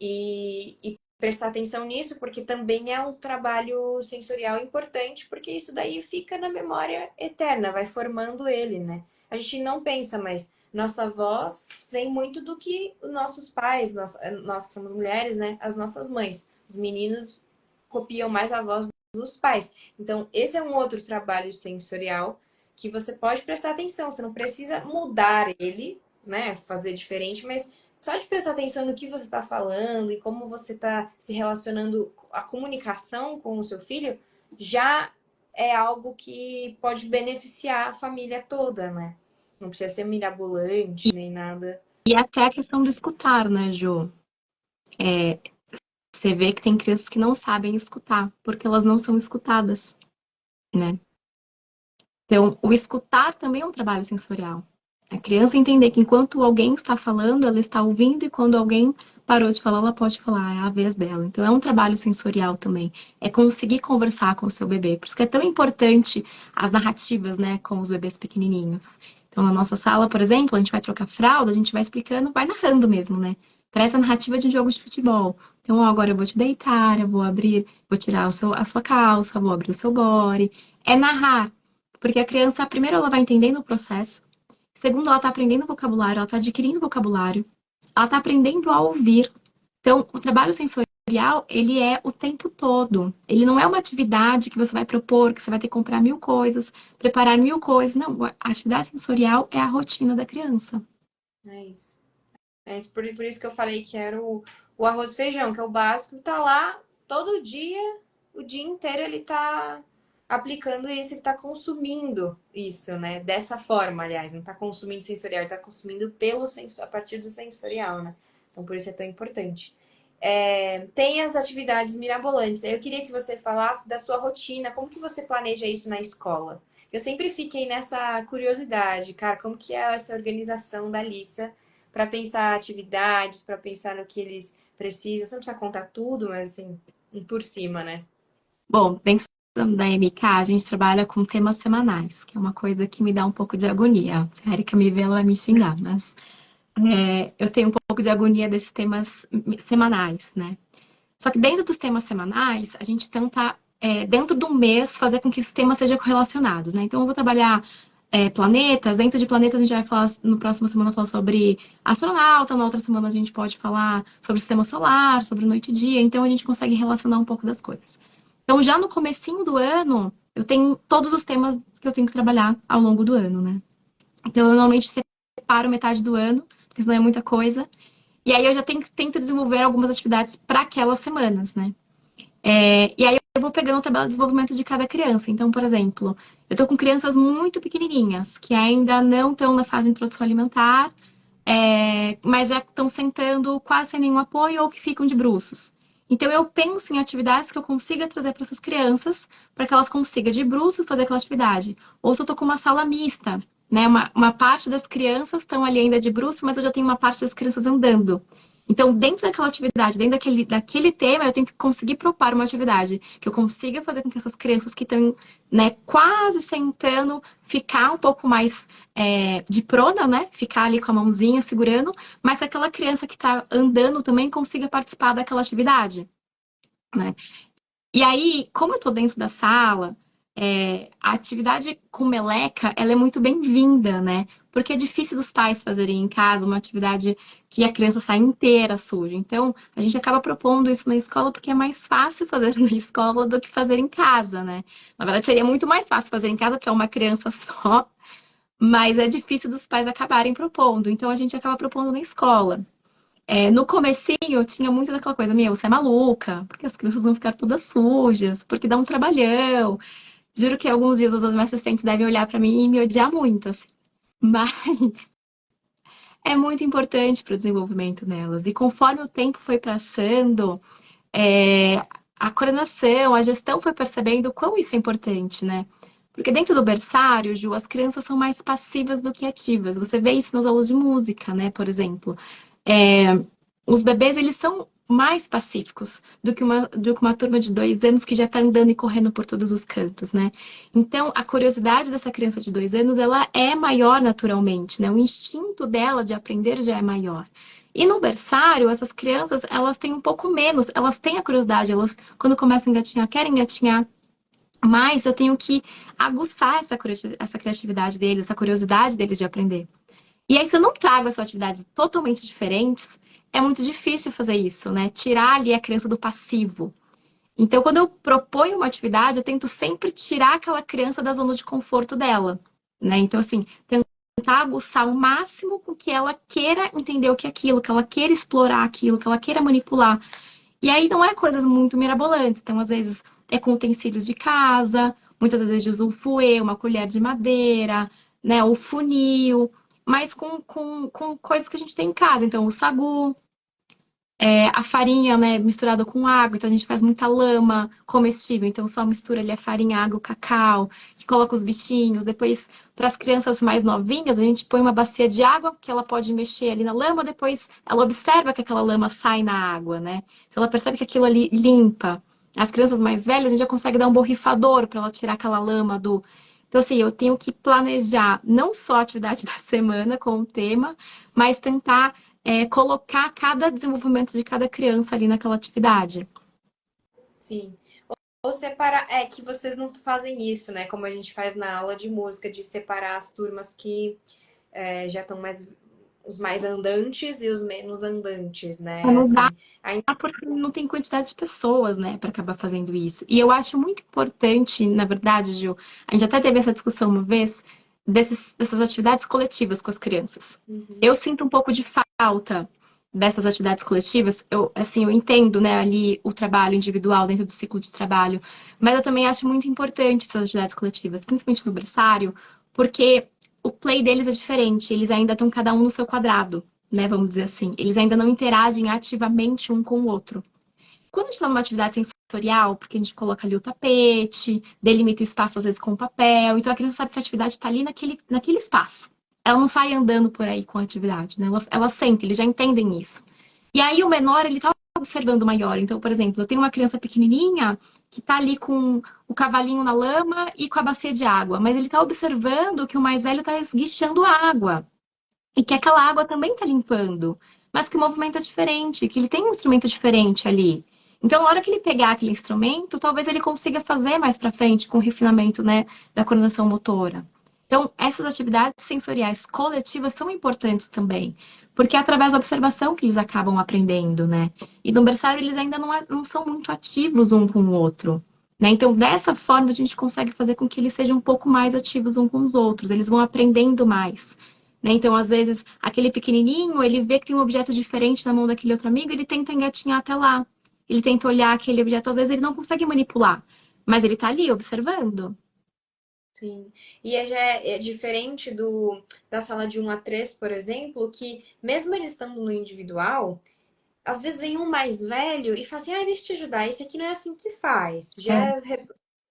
E prestar atenção nisso, porque também é um trabalho sensorial importante, porque isso daí fica na memória eterna, vai formando ele, né? A gente não pensa, mas nossa voz vem muito do que os nossos pais, nós que somos mulheres, né? As nossas mães. Os meninos copiam mais a voz dos pais. Então, esse é um outro trabalho sensorial que você pode prestar atenção. Você não precisa mudar ele, né, fazer diferente, mas só de prestar atenção no que você está falando e como você está se relacionando, a comunicação com o seu filho, já é algo que pode beneficiar a família toda, né? Não precisa ser mirabolante nem nada.
E até a questão do escutar, né, Ju? Você vê que tem crianças que não sabem escutar, porque elas não são escutadas, né? Então, o escutar também é um trabalho sensorial. A criança entender que enquanto alguém está falando, ela está ouvindo, e quando alguém parou de falar, ela pode falar, é a vez dela. Então, é um trabalho sensorial também. É conseguir conversar com o seu bebê. Por isso que é tão importante as narrativas, né, com os bebês pequenininhos. Então, na nossa sala, por exemplo, a gente vai trocar fralda, a gente vai explicando, vai narrando mesmo, né? Para essa narrativa de um jogo de futebol. Então, ó, agora eu vou te deitar, eu vou abrir, vou tirar a sua calça, vou abrir o seu body. É narrar. Porque a criança, primeiro, ela vai entendendo o processo. Segundo, ela está aprendendo vocabulário, ela está adquirindo vocabulário. Ela está aprendendo a ouvir. Então, o trabalho sensorial, ele é o tempo todo. Ele não é uma atividade que você vai propor, que você vai ter que comprar 1000 coisas, preparar 1000 coisas. Não, a atividade sensorial é a rotina da criança.
É isso. É isso, por isso que eu falei que era o arroz e feijão, que é o básico, tá lá todo dia, o dia inteiro ele tá aplicando isso, ele tá consumindo isso, né? Dessa forma, aliás, não tá consumindo sensorial, ele tá consumindo a partir do sensorial, né? Então por isso é tão importante. É, tem as atividades mirabolantes. Eu queria que você falasse da sua rotina, como que você planeja isso na escola? Eu sempre fiquei nessa curiosidade, cara, como que é essa organização da Lissa para pensar atividades, para pensar no que eles precisam. Você não precisa contar tudo, mas assim, por cima, né?
Bom, dentro da MK, a gente trabalha com temas semanais, que é uma coisa que me dá um pouco de agonia. Se a Erika me ver, ela vai me xingar, mas eu tenho um pouco de agonia desses temas semanais, né? Só que dentro dos temas semanais, a gente tenta, dentro do mês, fazer com que esses temas sejam correlacionados, né? Então, eu vou trabalhar planetas. Dentro de planetas, a gente vai falar, no próximo semana, falar sobre astronauta. Na outra semana, a gente pode falar sobre sistema solar, sobre noite e dia. Então, a gente consegue relacionar um pouco das coisas. Então, já no comecinho do ano, eu tenho todos os temas que eu tenho que trabalhar ao longo do ano, né? Então, eu normalmente separo metade do ano, porque senão é muita coisa. E aí eu já tento desenvolver algumas atividades para aquelas semanas, né? E aí eu vou pegando a tabela de desenvolvimento de cada criança. Então, por exemplo, eu tô com crianças muito pequenininhas, que ainda não estão na fase de introdução alimentar, mas já estão sentando quase sem nenhum apoio ou que ficam de bruços. Então, eu penso em atividades que eu consiga trazer para essas crianças, para que elas consigam de bruço fazer aquela atividade. Ou se eu estou com uma sala mista, né? Uma parte das crianças estão ali ainda de bruço, mas eu já tenho uma parte das crianças andando. Então, dentro daquela atividade, dentro daquele tema, eu tenho que conseguir propor uma atividade que eu consiga fazer com que essas crianças que estão, né, quase sentando, ficar um pouco mais de prona, né? Ficar ali com a mãozinha segurando, mas que aquela criança que está andando também consiga participar daquela atividade, né? E aí, como eu estou dentro da sala, a atividade com meleca, ela é muito bem-vinda, né? Porque é difícil dos pais fazerem em casa uma atividade que a criança sai inteira suja. Então, a gente acaba propondo isso na escola porque é mais fácil fazer na escola do que fazer em casa, né? Na verdade, seria muito mais fácil fazer em casa, porque é uma criança só, mas é difícil dos pais acabarem propondo. Então, a gente acaba propondo na escola. No comecinho, tinha muito daquela coisa, meu, você é maluca, porque as crianças vão ficar todas sujas, porque dá um trabalhão. Juro que alguns dias os meus assistentes devem olhar pra mim e me odiar muito, assim. Mas é muito importante para o desenvolvimento delas. E conforme o tempo foi passando, é, a coordenação, a gestão foi percebendo o quão isso é importante, né? Porque dentro do berçário, Ju, as crianças são mais passivas do que ativas. Você vê isso nas aulas de música, né, por exemplo. É, os bebês, eles são mais pacíficos do que uma turma de 2 anos que já está andando e correndo por todos os cantos, né? Então, a curiosidade dessa criança de 2 anos, ela é maior naturalmente, né? O instinto dela de aprender já é maior. E no berçário, essas crianças, elas têm um pouco menos, elas têm a curiosidade, elas, quando começam a engatinhar, querem engatinhar, mas eu tenho que aguçar essa criatividade deles, essa curiosidade deles de aprender. E aí, se eu não trago essas atividades totalmente diferentes, é muito difícil fazer isso, né? Tirar ali a criança do passivo. Então, quando eu proponho uma atividade, eu tento sempre tirar aquela criança da zona de conforto dela, né? Então, assim, tentar tentar aguçar o máximo com que ela queira entender o que é aquilo, que ela queira explorar aquilo, que ela queira manipular. E aí não é coisas muito mirabolantes. Então, às vezes, é com utensílios de casa, muitas vezes usa um fouet, uma colher de madeira, né? O funil, mas com coisas que a gente tem em casa. Então, o sagu, a farinha, né, misturada com água, então a gente faz muita lama comestível, então só mistura ali a farinha, água, o cacau, que coloca os bichinhos. Depois, para as crianças mais novinhas, a gente põe uma bacia de água que ela pode mexer ali na lama, depois ela observa que aquela lama sai na água, né? Então ela percebe que aquilo ali limpa. As crianças mais velhas, a gente já consegue dar um borrifador para ela tirar aquela lama do. Então, assim, eu tenho que planejar não só a atividade da semana com o tema, mas tentar colocar cada desenvolvimento de cada criança ali naquela atividade.
Sim. Ou separar, é que vocês não fazem isso, né? Como a gente faz na aula de música, de separar as turmas que já estão mais os mais andantes e os menos andantes,
Pra
né?
não dar,
Assim, aí,
porque não tem quantidade de pessoas, né, para acabar fazendo isso. E eu acho muito importante, na verdade, Gil, a gente até teve essa discussão uma vez, dessas atividades coletivas com as crianças.
uhum,
Eu sinto um pouco de falta dessas atividades coletivas. Eu, assim, eu entendo, né, ali o trabalho individual dentro do ciclo de trabalho, mas eu também acho muito importante essas atividades coletivas, principalmente no berçário, porque o play deles é diferente, eles ainda estão cada um no seu quadrado, né, vamos dizer assim. Eles ainda não interagem ativamente um com o outro. Quando a gente está numa atividade sensorial, porque a gente coloca ali o tapete, delimita o espaço às vezes com papel, então a criança sabe que a atividade está ali naquele espaço. Ela não sai andando por aí com a atividade, né? Ela sente, eles já entendem isso. E aí o menor, ele tá observando o maior. Então, por exemplo, eu tenho uma criança pequenininha que tá ali com o cavalinho na lama e com a bacia de água, mas ele tá observando que o mais velho tá esguichando água e que aquela água também tá limpando, mas que o movimento é diferente, que ele tem um instrumento diferente ali. Então, na hora que ele pegar aquele instrumento, talvez ele consiga fazer mais para frente com o refinamento, né, da coordenação motora. Então, essas atividades sensoriais coletivas são importantes também, porque é através da observação que eles acabam aprendendo, né? E no berçário eles ainda não são muito ativos um com o outro, né? Então, dessa forma, a gente consegue fazer com que eles sejam um pouco mais ativos um com os outros, eles vão aprendendo mais. Né? Então, às vezes, aquele pequenininho, ele vê que tem um objeto diferente na mão daquele outro amigo, ele tenta engatinhar até lá. Ele tenta olhar aquele objeto, às vezes ele não consegue manipular, mas ele tá ali observando.
sim. E já é diferente da sala de 1 a 3, por exemplo, que mesmo eles estando no individual, às vezes vem um mais velho e fala assim, ah, deixa eu te ajudar, isso aqui não é assim que faz.
É,
Já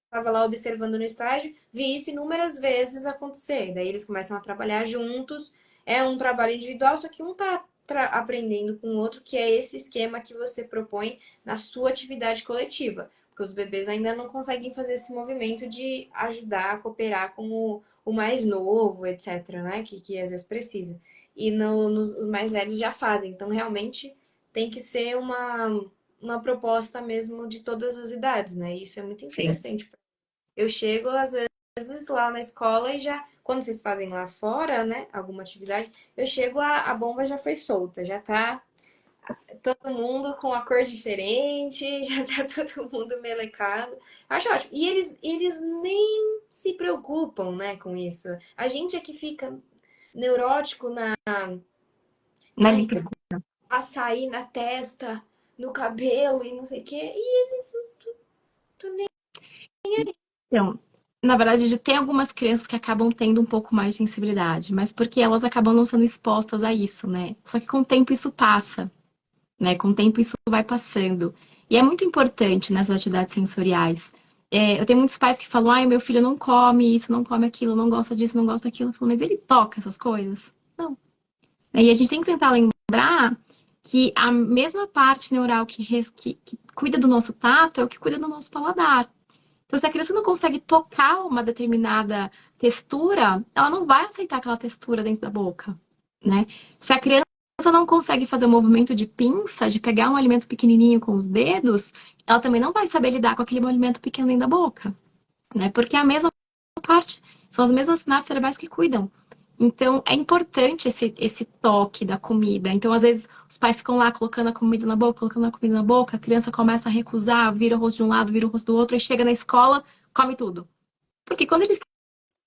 estava lá observando no estágio, vi isso inúmeras vezes acontecer. Daí eles começam a trabalhar juntos. É um trabalho individual, só que um tá aprendendo com o outro, que é esse esquema que você propõe na sua atividade coletiva. Porque os bebês ainda não conseguem fazer esse movimento de ajudar, cooperar com o mais novo, etc., né? Que às vezes precisa. E os mais velhos já fazem. Então, realmente, tem que ser uma proposta mesmo de todas as idades, né? Isso é muito
sim.
interessante. Eu chego, às vezes, lá na escola e já, quando vocês fazem lá fora, né, alguma atividade, eu chego, a bomba já foi solta, já tá todo mundo com a cor diferente, já tá todo mundo melecado. Acho ótimo. E eles nem se preocupam, né, com isso. A gente é que fica neurótico
Na
ai, tá
limpeza.
com açaí na testa, no cabelo e não sei o quê. E eles não estão nem.
Então, na verdade, já tem algumas crianças que acabam tendo um pouco mais de sensibilidade, mas porque elas acabam não sendo expostas a isso, né? Só que com o tempo isso passa, né? Com o tempo isso vai passando. E é muito importante nessas atividades sensoriais. Eu tenho muitos pais que falam, ai, meu filho não come isso, não come aquilo, não gosta disso, não gosta daquilo. Eu falo, mas ele toca essas coisas? Não. E a gente tem que tentar lembrar que a mesma parte neural que cuida do nosso tato é o que cuida do nosso paladar. Então, se a criança não consegue tocar uma determinada textura, ela não vai aceitar aquela textura dentro da boca, né? Se a criança não consegue fazer o movimento de pinça, de pegar um alimento pequenininho com os dedos, ela também não vai saber lidar com aquele alimento pequeno dentro da boca, né? Porque é a mesma parte, são as mesmas sinapses cerebrais que cuidam. Então, é importante esse toque da comida. Então, às vezes, os pais ficam lá colocando a comida na boca, colocando a comida na boca, a criança começa a recusar, vira o rosto de um lado, vira o rosto do outro, e chega na escola, come tudo. Porque quando ele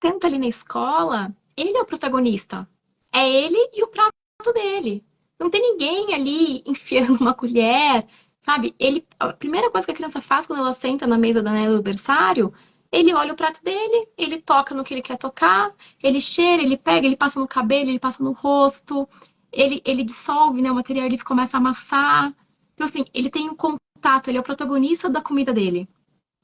senta ali na escola, ele é o protagonista. É ele e o prato dele. Não tem ninguém ali enfiando uma colher, sabe? Ele, a primeira coisa que a criança faz quando ela senta na mesa do berçário, ele olha o prato dele, ele toca no que ele quer tocar, ele cheira, ele pega, ele passa no cabelo, ele passa no rosto, ele dissolve, né, o material, ele começa a amassar. Então, assim, ele tem um contato, ele é o protagonista da comida dele.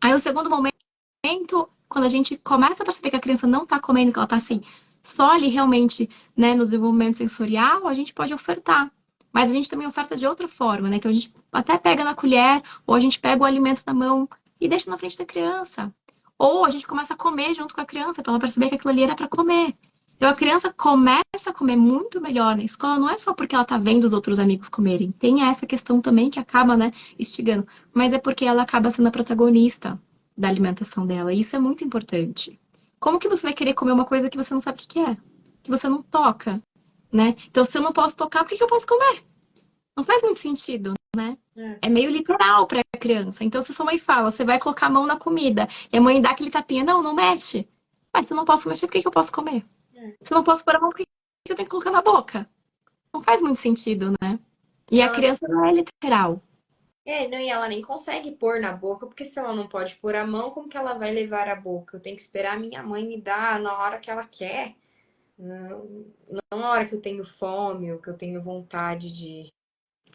Aí o segundo momento, quando a gente começa a perceber que a criança não tá comendo, que ela tá assim, só ali realmente, né, no desenvolvimento sensorial, a gente pode ofertar. Mas a gente também oferta de outra forma, né? Então a gente até pega na colher, ou a gente pega o alimento na mão e deixa na frente da criança. Ou a gente começa a comer junto com a criança, para ela perceber que aquilo ali era para comer. Então a criança começa a comer muito melhor na escola, não é só porque ela tá vendo os outros amigos comerem. Tem essa questão também que acaba, né, instigando, mas é porque ela acaba sendo a protagonista da alimentação dela. E isso é muito importante. Como que você vai querer comer uma coisa que você não sabe o que é? Que você não toca, né? Então, se eu não posso tocar, por que eu posso comer? Não faz muito sentido, né?
É,
É meio literal para a criança. Então, se sua mãe fala, você vai colocar a mão na comida, e a mãe dá aquele tapinha, não, não mexe. Mas se eu não posso mexer, por que eu posso comer?
é.
Se eu não posso pôr a mão, por que eu tenho que colocar na boca? Não faz muito sentido, né? E a
Ela nem,
criança não é literal.
não, e ela nem consegue pôr na boca, porque se ela não pode pôr a mão, como que ela vai levar a boca? Eu tenho que esperar a minha mãe me dar na hora que ela quer. Não, não na hora que eu tenho fome ou que eu tenho vontade de.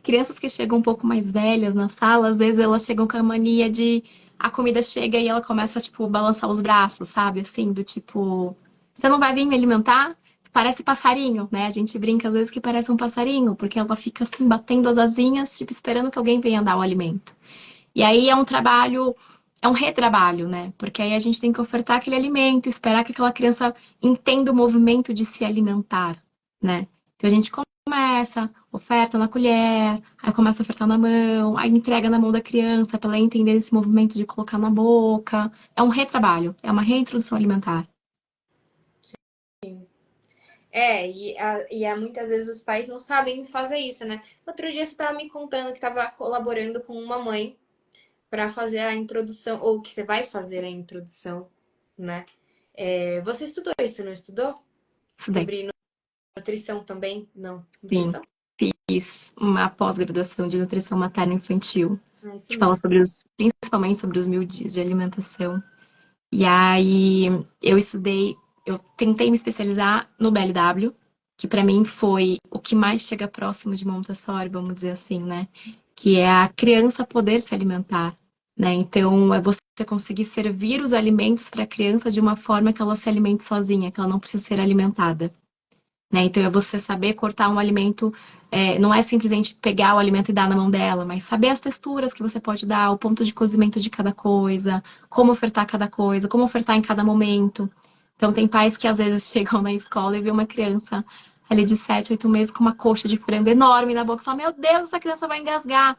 Crianças que chegam um pouco mais velhas na sala, às vezes elas chegam com a mania de a comida chega e ela começa, tipo, balançar os braços, sabe? Assim, do tipo, você não vai vir me alimentar? Parece passarinho, né? A gente brinca às vezes que parece um passarinho, porque ela fica assim, batendo as asinhas, tipo, esperando que alguém venha dar o alimento. E aí é um trabalho, é um retrabalho, né? Porque aí a gente tem que ofertar aquele alimento, esperar que aquela criança entenda o movimento de se alimentar, né? Então a gente começa, oferta na colher, aí começa a ofertar na mão, aí entrega na mão da criança para ela entender esse movimento de colocar na boca. É um retrabalho, é uma reintrodução alimentar.
Muitas vezes os pais não sabem fazer isso, né? Outro dia você estava me contando que estava colaborando com uma mãe para fazer a introdução, ou que você vai fazer a introdução, né? Você estudou isso, não estudou?
Estudei.
Sobre nutrição também? Não.
Sim,
Nutrição?
fiz uma pós-graduação de nutrição materno-infantil,
Ah, isso
que fala
mesmo.
sobre principalmente sobre os 1.000 dias de alimentação. E aí eu estudei, eu tentei me especializar no BLW, que para mim foi o que mais chega próximo de Montessori, vamos dizer assim, né? Que é a criança poder se alimentar, né? Então é você conseguir servir os alimentos para a criança de uma forma que ela se alimente sozinha, que ela não precisa ser alimentada. Né? Então é você saber cortar um alimento, não é simplesmente pegar o alimento e dar na mão dela, mas saber as texturas que você pode dar, o ponto de cozimento de cada coisa, como ofertar cada coisa, como ofertar em cada momento. Então tem pais que às vezes chegam na escola e vê uma criança ali de 7, 8 meses com uma coxa de frango enorme na boca e fala, meu Deus, essa criança vai engasgar.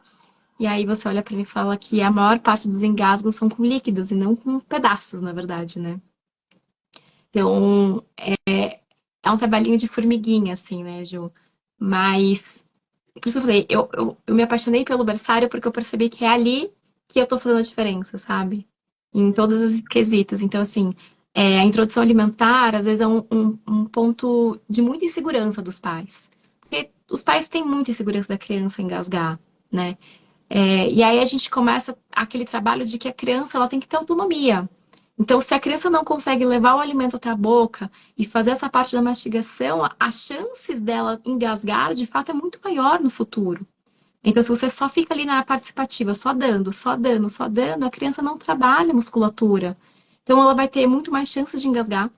E aí você olha para ele e fala que a maior parte dos engasgos são com líquidos e não com pedaços, na verdade, né? Então, é um trabalhinho de formiguinha, assim, né, Ju? Mas, por isso que eu falei, eu me apaixonei pelo berçário porque eu percebi que é ali que eu tô fazendo a diferença, sabe? Em todos os quesitos. Então, assim, a introdução alimentar, às vezes, é um ponto de muita insegurança dos pais. Porque os pais têm muita insegurança da criança engasgar, né? E aí a gente começa aquele trabalho de que a criança ela tem que ter autonomia. Então, se a criança não consegue levar o alimento até a boca e fazer essa parte da mastigação, as chances dela engasgar, de fato, é muito maior no futuro. Então, se você só fica ali na participativa, só dando, só dando, só dando, a criança não trabalha a musculatura. Então, ela vai ter muito mais chances de engasgar,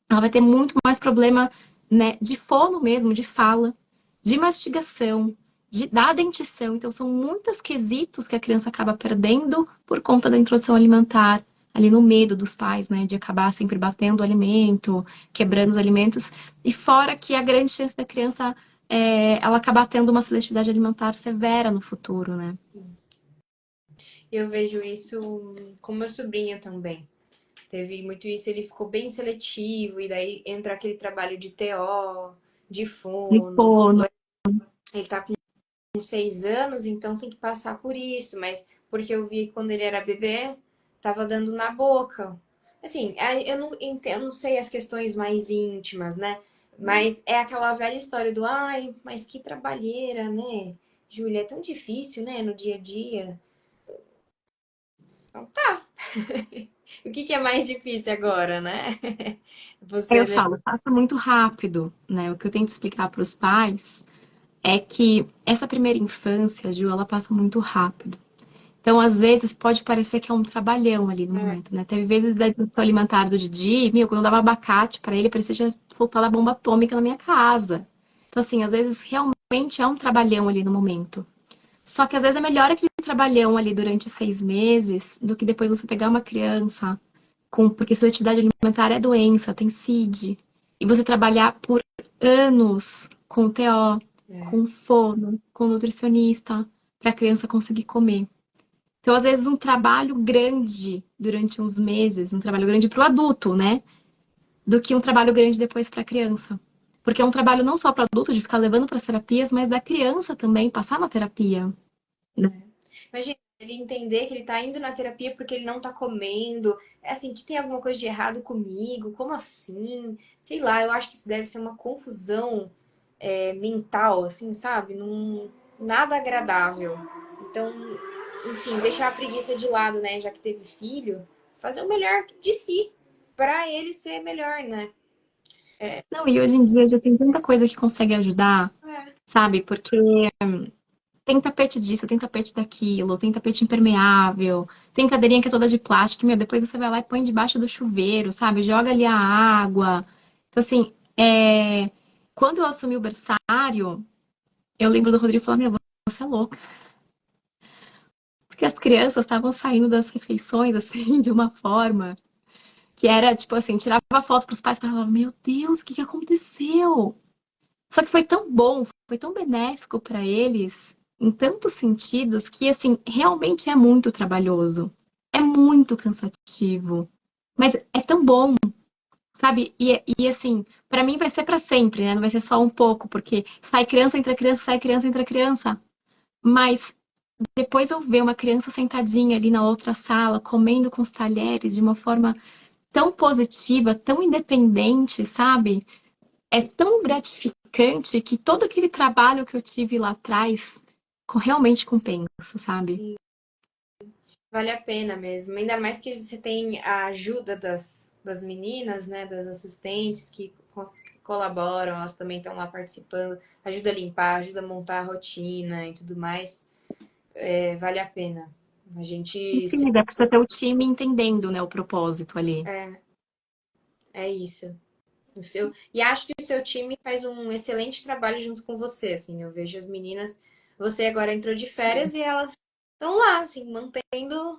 ela vai ter muito mais problema, né, de fono mesmo, de fala, de mastigação, da dentição. Então, são muitos quesitos que a criança acaba perdendo por conta da introdução alimentar, ali no medo dos pais, né, de acabar sempre batendo o alimento, quebrando os alimentos. E fora que a grande chance da criança ela acabar tendo uma seletividade alimentar severa no futuro, né?
Eu vejo isso com meu sobrinho também. Teve muito isso, ele ficou bem seletivo, e daí entra aquele trabalho de TO, de
De
fono.
fono.
Ele tá com 6 anos, então tem que passar por isso, mas porque eu vi que quando ele era bebê, tava dando na boca. Assim, eu não entendo, não sei as questões mais íntimas, né? Mas é aquela velha história do, ai, mas que trabalheira, né? Júlia, é tão difícil, né, no dia a dia. Então tá. O que que é mais difícil agora, né?
Aí
Você
eu falo, passa muito rápido, né? O que eu tento explicar para os pais é que essa primeira infância, Ju, ela passa muito rápido. Então, às vezes, pode parecer que é um trabalhão ali no
é,
momento, né? Teve vezes da introdução alimentar do Didi, meu, quando eu dava abacate pra ele, parecia que tinha soltado a bomba atômica na minha casa. Então, assim, às vezes realmente é um trabalhão ali no momento. Só que às vezes é melhor aquele trabalhão ali durante 6 meses do que depois você pegar uma criança com, porque seletividade alimentar é doença, tem CID, e você trabalhar por anos com TO,
é.
com fono, com nutricionista, para a criança conseguir comer. Então, às vezes, um trabalho grande durante uns meses, um trabalho grande para o adulto, né? Do que um trabalho grande depois para a criança. Porque é um trabalho não só para o adulto, de ficar levando para as terapias, mas da criança também passar na terapia. Né?
Imagina, ele entender que ele tá indo na terapia porque ele não tá comendo. É assim, que tem alguma coisa de errado comigo? Como assim? Sei lá, eu acho que isso deve ser uma confusão mental, assim, sabe? Nada agradável. Então, enfim, deixar a preguiça de lado, né? Já que teve filho, fazer o melhor de si pra ele ser melhor, né?
Não, e hoje em dia já tem tanta coisa que consegue ajudar,
É,
sabe? Porque tem tapete disso, tem tapete daquilo, tem tapete impermeável, tem cadeirinha que é toda de plástico, meu, depois você vai lá e põe debaixo do chuveiro, sabe? Joga ali a água. Então, assim, quando eu assumi o berçário, eu lembro do Rodrigo falando, meu, você é louca. Porque as crianças estavam saindo das refeições, assim, de uma forma que era, tipo assim, tirava foto pros pais e falava, meu Deus, o que que aconteceu? Só que foi tão bom, foi tão benéfico para eles, em tantos sentidos, que, assim, realmente é muito trabalhoso. É muito cansativo. Mas é tão bom, sabe? E assim, para mim vai ser para sempre, né? Não vai ser só um pouco, porque sai criança, entra criança, sai criança, entra criança. Mas depois eu ver uma criança sentadinha ali na outra sala, comendo com os talheres de uma forma tão positiva, tão independente, sabe? É tão gratificante que todo aquele trabalho que eu tive lá atrás realmente compensa, sabe?
vale a pena mesmo. Ainda mais que você tem a ajuda das meninas, né? Das assistentes que colaboram, elas também estão lá participando, ajuda a limpar, ajuda a montar a rotina e tudo mais. É, vale a pena. A
E
gente
sim, dá pra você ter o time entendendo, né, o propósito ali.
é isso. E acho que o seu time faz um excelente trabalho junto com você, assim. Eu vejo as meninas, você agora entrou de
Sim.
férias e elas estão lá, assim, mantendo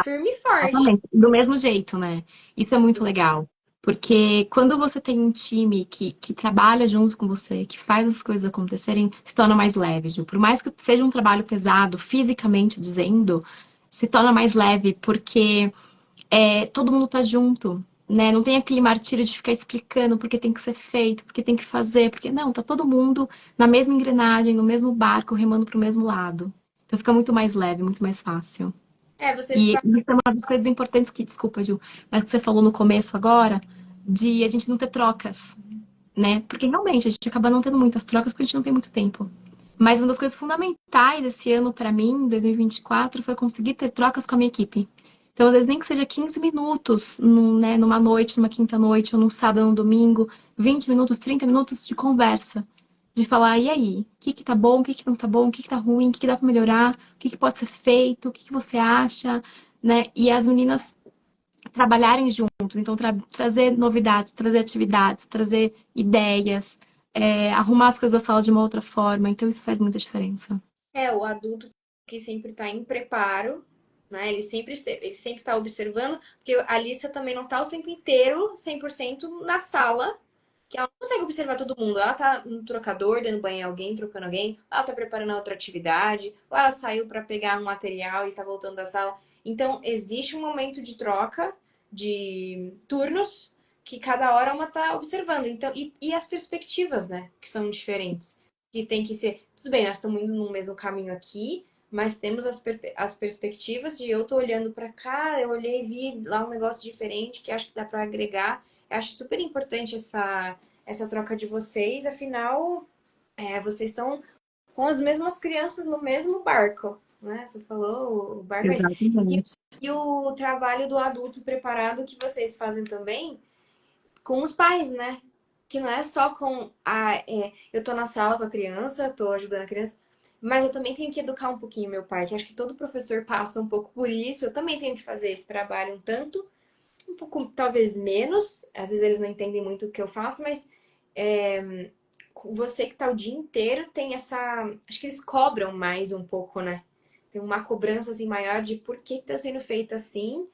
firme e forte.
Exatamente. Do mesmo jeito, né? Isso é muito legal. Porque quando você tem um time que trabalha junto com você, que faz as coisas acontecerem, se torna mais leve, Ju. Por mais que seja um trabalho pesado, fisicamente dizendo, se torna mais leve, porque todo mundo tá junto, né? Não tem aquele martírio de ficar explicando porque tem que ser feito, porque tem que fazer, porque não, tá todo mundo na mesma engrenagem, no mesmo barco, remando pro mesmo lado. Então fica muito mais leve, muito mais fácil.
É, você
E
faz.
isso é uma das coisas importantes que, desculpa, Ju, mas que você falou no começo agora, de a gente não ter trocas, né? Porque realmente a gente acaba não tendo muitas trocas porque a gente não tem muito tempo. Mas uma das coisas fundamentais desse ano para mim, 2024, foi conseguir ter trocas com a minha equipe. Então, às vezes, nem que seja 15 minutos, né, numa noite, numa quinta-noite, ou num sábado, ou num domingo, 20 minutos, 30 minutos de conversa. De falar, e aí? O que que tá bom, o que que não tá bom, o que que tá ruim, o que que dá pra melhorar, o que que pode ser feito, o que que você acha, né? E as meninas trabalharem juntos, então trazer novidades, trazer atividades, trazer ideias, arrumar as coisas da sala de uma outra forma, então isso faz muita diferença.
É, o adulto que sempre está em preparo, né? Ele sempre está observando, porque a Alissa também não está o tempo inteiro, 100% na sala, que ela não consegue observar todo mundo. Ela tá no trocador, dando banho em alguém, trocando alguém, ela tá preparando outra atividade, ou ela saiu para pegar um material e tá voltando da sala. Então, existe um momento de troca de turnos que cada hora uma tá observando. Então, e as perspectivas, né, que são diferentes. Que tem que ser, tudo bem, nós estamos indo no mesmo caminho aqui, mas temos as perspectivas de eu tô olhando para cá, eu olhei e vi lá um negócio diferente que acho que dá para agregar. Eu acho super importante essa troca de vocês, afinal, vocês estão com as mesmas crianças no mesmo barco, né? Você falou, o barco é esse. E,
Exatamente.
e o trabalho do adulto preparado que vocês fazem também com os pais, né? Que não é só com eu tô na sala com a criança, tô ajudando a criança, mas eu também tenho que educar um pouquinho meu pai, que acho que todo professor passa um pouco por isso. Eu também tenho que fazer esse trabalho um tanto, um pouco, talvez menos. Às vezes eles não entendem muito o que eu faço, mas você que tá o dia inteiro tem essa. Acho que eles cobram mais um pouco, né? Tem uma cobrança assim maior de por que tá sendo feito assim.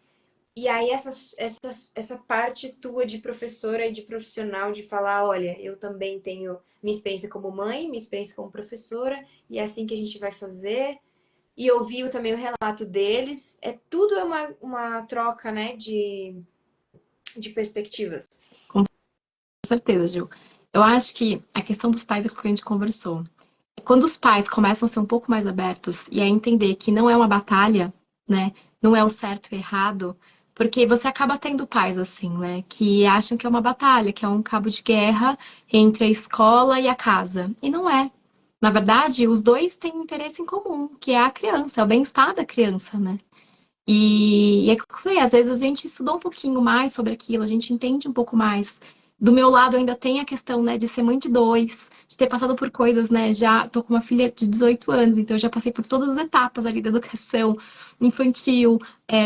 E aí essa parte tua de professora e de profissional de falar, olha, eu também tenho minha experiência como mãe, minha experiência como professora, e é assim que a gente vai fazer. E ouvir também o relato deles. Tudo é uma troca, né, de perspectivas.
Com certeza, Gil. Eu acho que a questão dos pais é o que a gente conversou. Quando os pais começam a ser um pouco mais abertos e a entender que não é uma batalha, né? Não é o certo e o errado, porque você acaba tendo pais assim, né? Que acham que é uma batalha, que é um cabo de guerra entre a escola e a casa. E não é. Na verdade, os dois têm um interesse em comum, que é a criança, é o bem-estar da criança, né? E é o que eu falei, às vezes a gente estudou um pouquinho mais sobre aquilo, a gente entende um pouco mais. Do meu lado ainda tem a questão, né, de ser mãe de dois, de ter passado por coisas, né, já tô com uma filha de 18 anos, então eu já passei por todas as etapas ali da educação infantil,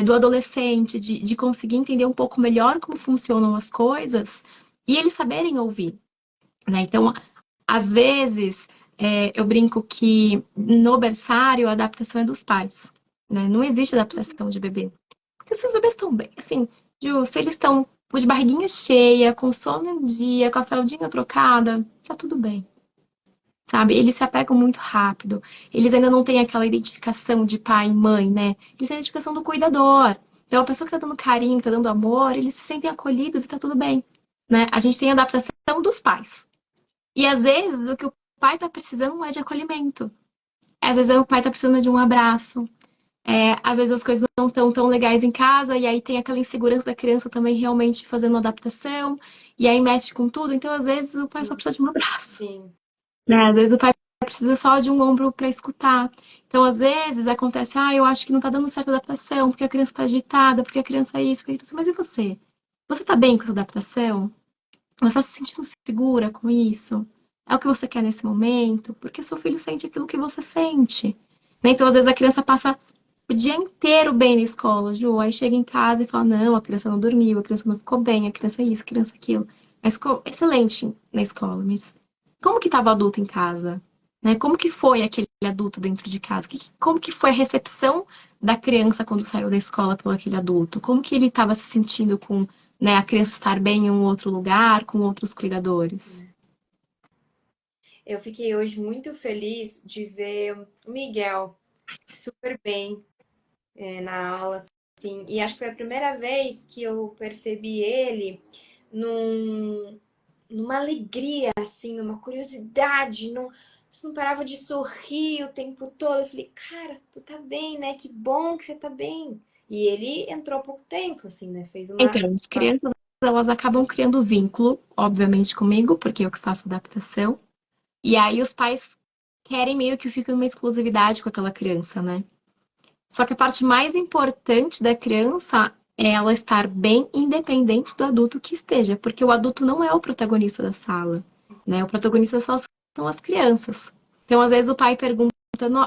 do adolescente, de conseguir entender um pouco melhor como funcionam as coisas e eles saberem ouvir, né? Então, às vezes, eu brinco que no berçário a adaptação é dos pais, né? Não existe adaptação de bebê. Porque se os bebês estão bem, assim, Ju, se eles estão de barriguinha cheia, com sono em dia, com a fraldinha trocada, tá tudo bem, sabe? Eles se apegam muito rápido. Eles ainda não têm aquela identificação de pai e mãe, né? Eles têm a identificação do cuidador. Então, a pessoa que tá dando carinho, que tá dando amor, eles se sentem acolhidos e tá tudo bem, né? A gente tem a adaptação dos pais. E às vezes o que o pai tá precisando não é de acolhimento. Às vezes o pai tá precisando de um abraço. Às vezes as coisas não estão tão legais em casa, e aí tem aquela insegurança da criança também realmente fazendo uma adaptação, e aí mexe com tudo. Então, às vezes, o pai só precisa de um abraço.
Sim.
Né? Às vezes o pai precisa só de um ombro para escutar. Então, às vezes, acontece, eu acho que não tá dando certa adaptação, porque a criança tá agitada, porque a criança é isso, porque a criança... Mas e você? Você tá bem com essa adaptação? Você está se sentindo segura com isso? É o que você quer nesse momento? Porque seu filho sente aquilo que você sente. Né? Então, às vezes, a criança passa o dia inteiro bem na escola, Ju. Aí chega em casa e fala: não, a criança não dormiu, a criança não ficou bem, a criança é isso, a criança é aquilo. Mas ficou excelente na escola. Mas como que estava o adulto em casa? Né? Como que foi aquele adulto dentro de casa? Como que foi a recepção da criança quando saiu da escola pelo aquele adulto? Como que ele estava se sentindo com, né, a criança estar bem em um outro lugar, com outros cuidadores?
Eu fiquei hoje muito feliz de ver o Miguel super bem na aula, assim, e acho que foi a primeira vez que eu percebi ele num, numa alegria, assim, numa curiosidade, você não parava de sorrir o tempo todo. Eu falei, cara, tu tá bem, né? Que bom que você tá bem. E ele entrou há pouco tempo, assim, né? Fez
Então, as crianças, elas acabam criando vínculo, obviamente, comigo, porque eu que faço adaptação. E aí os pais querem meio que ficar numa exclusividade com aquela criança, né? Só que a parte mais importante da criança é ela estar bem independente do adulto que esteja, porque o adulto não é o protagonista da sala, né? O protagonista são as crianças. Então, às vezes o pai pergunta,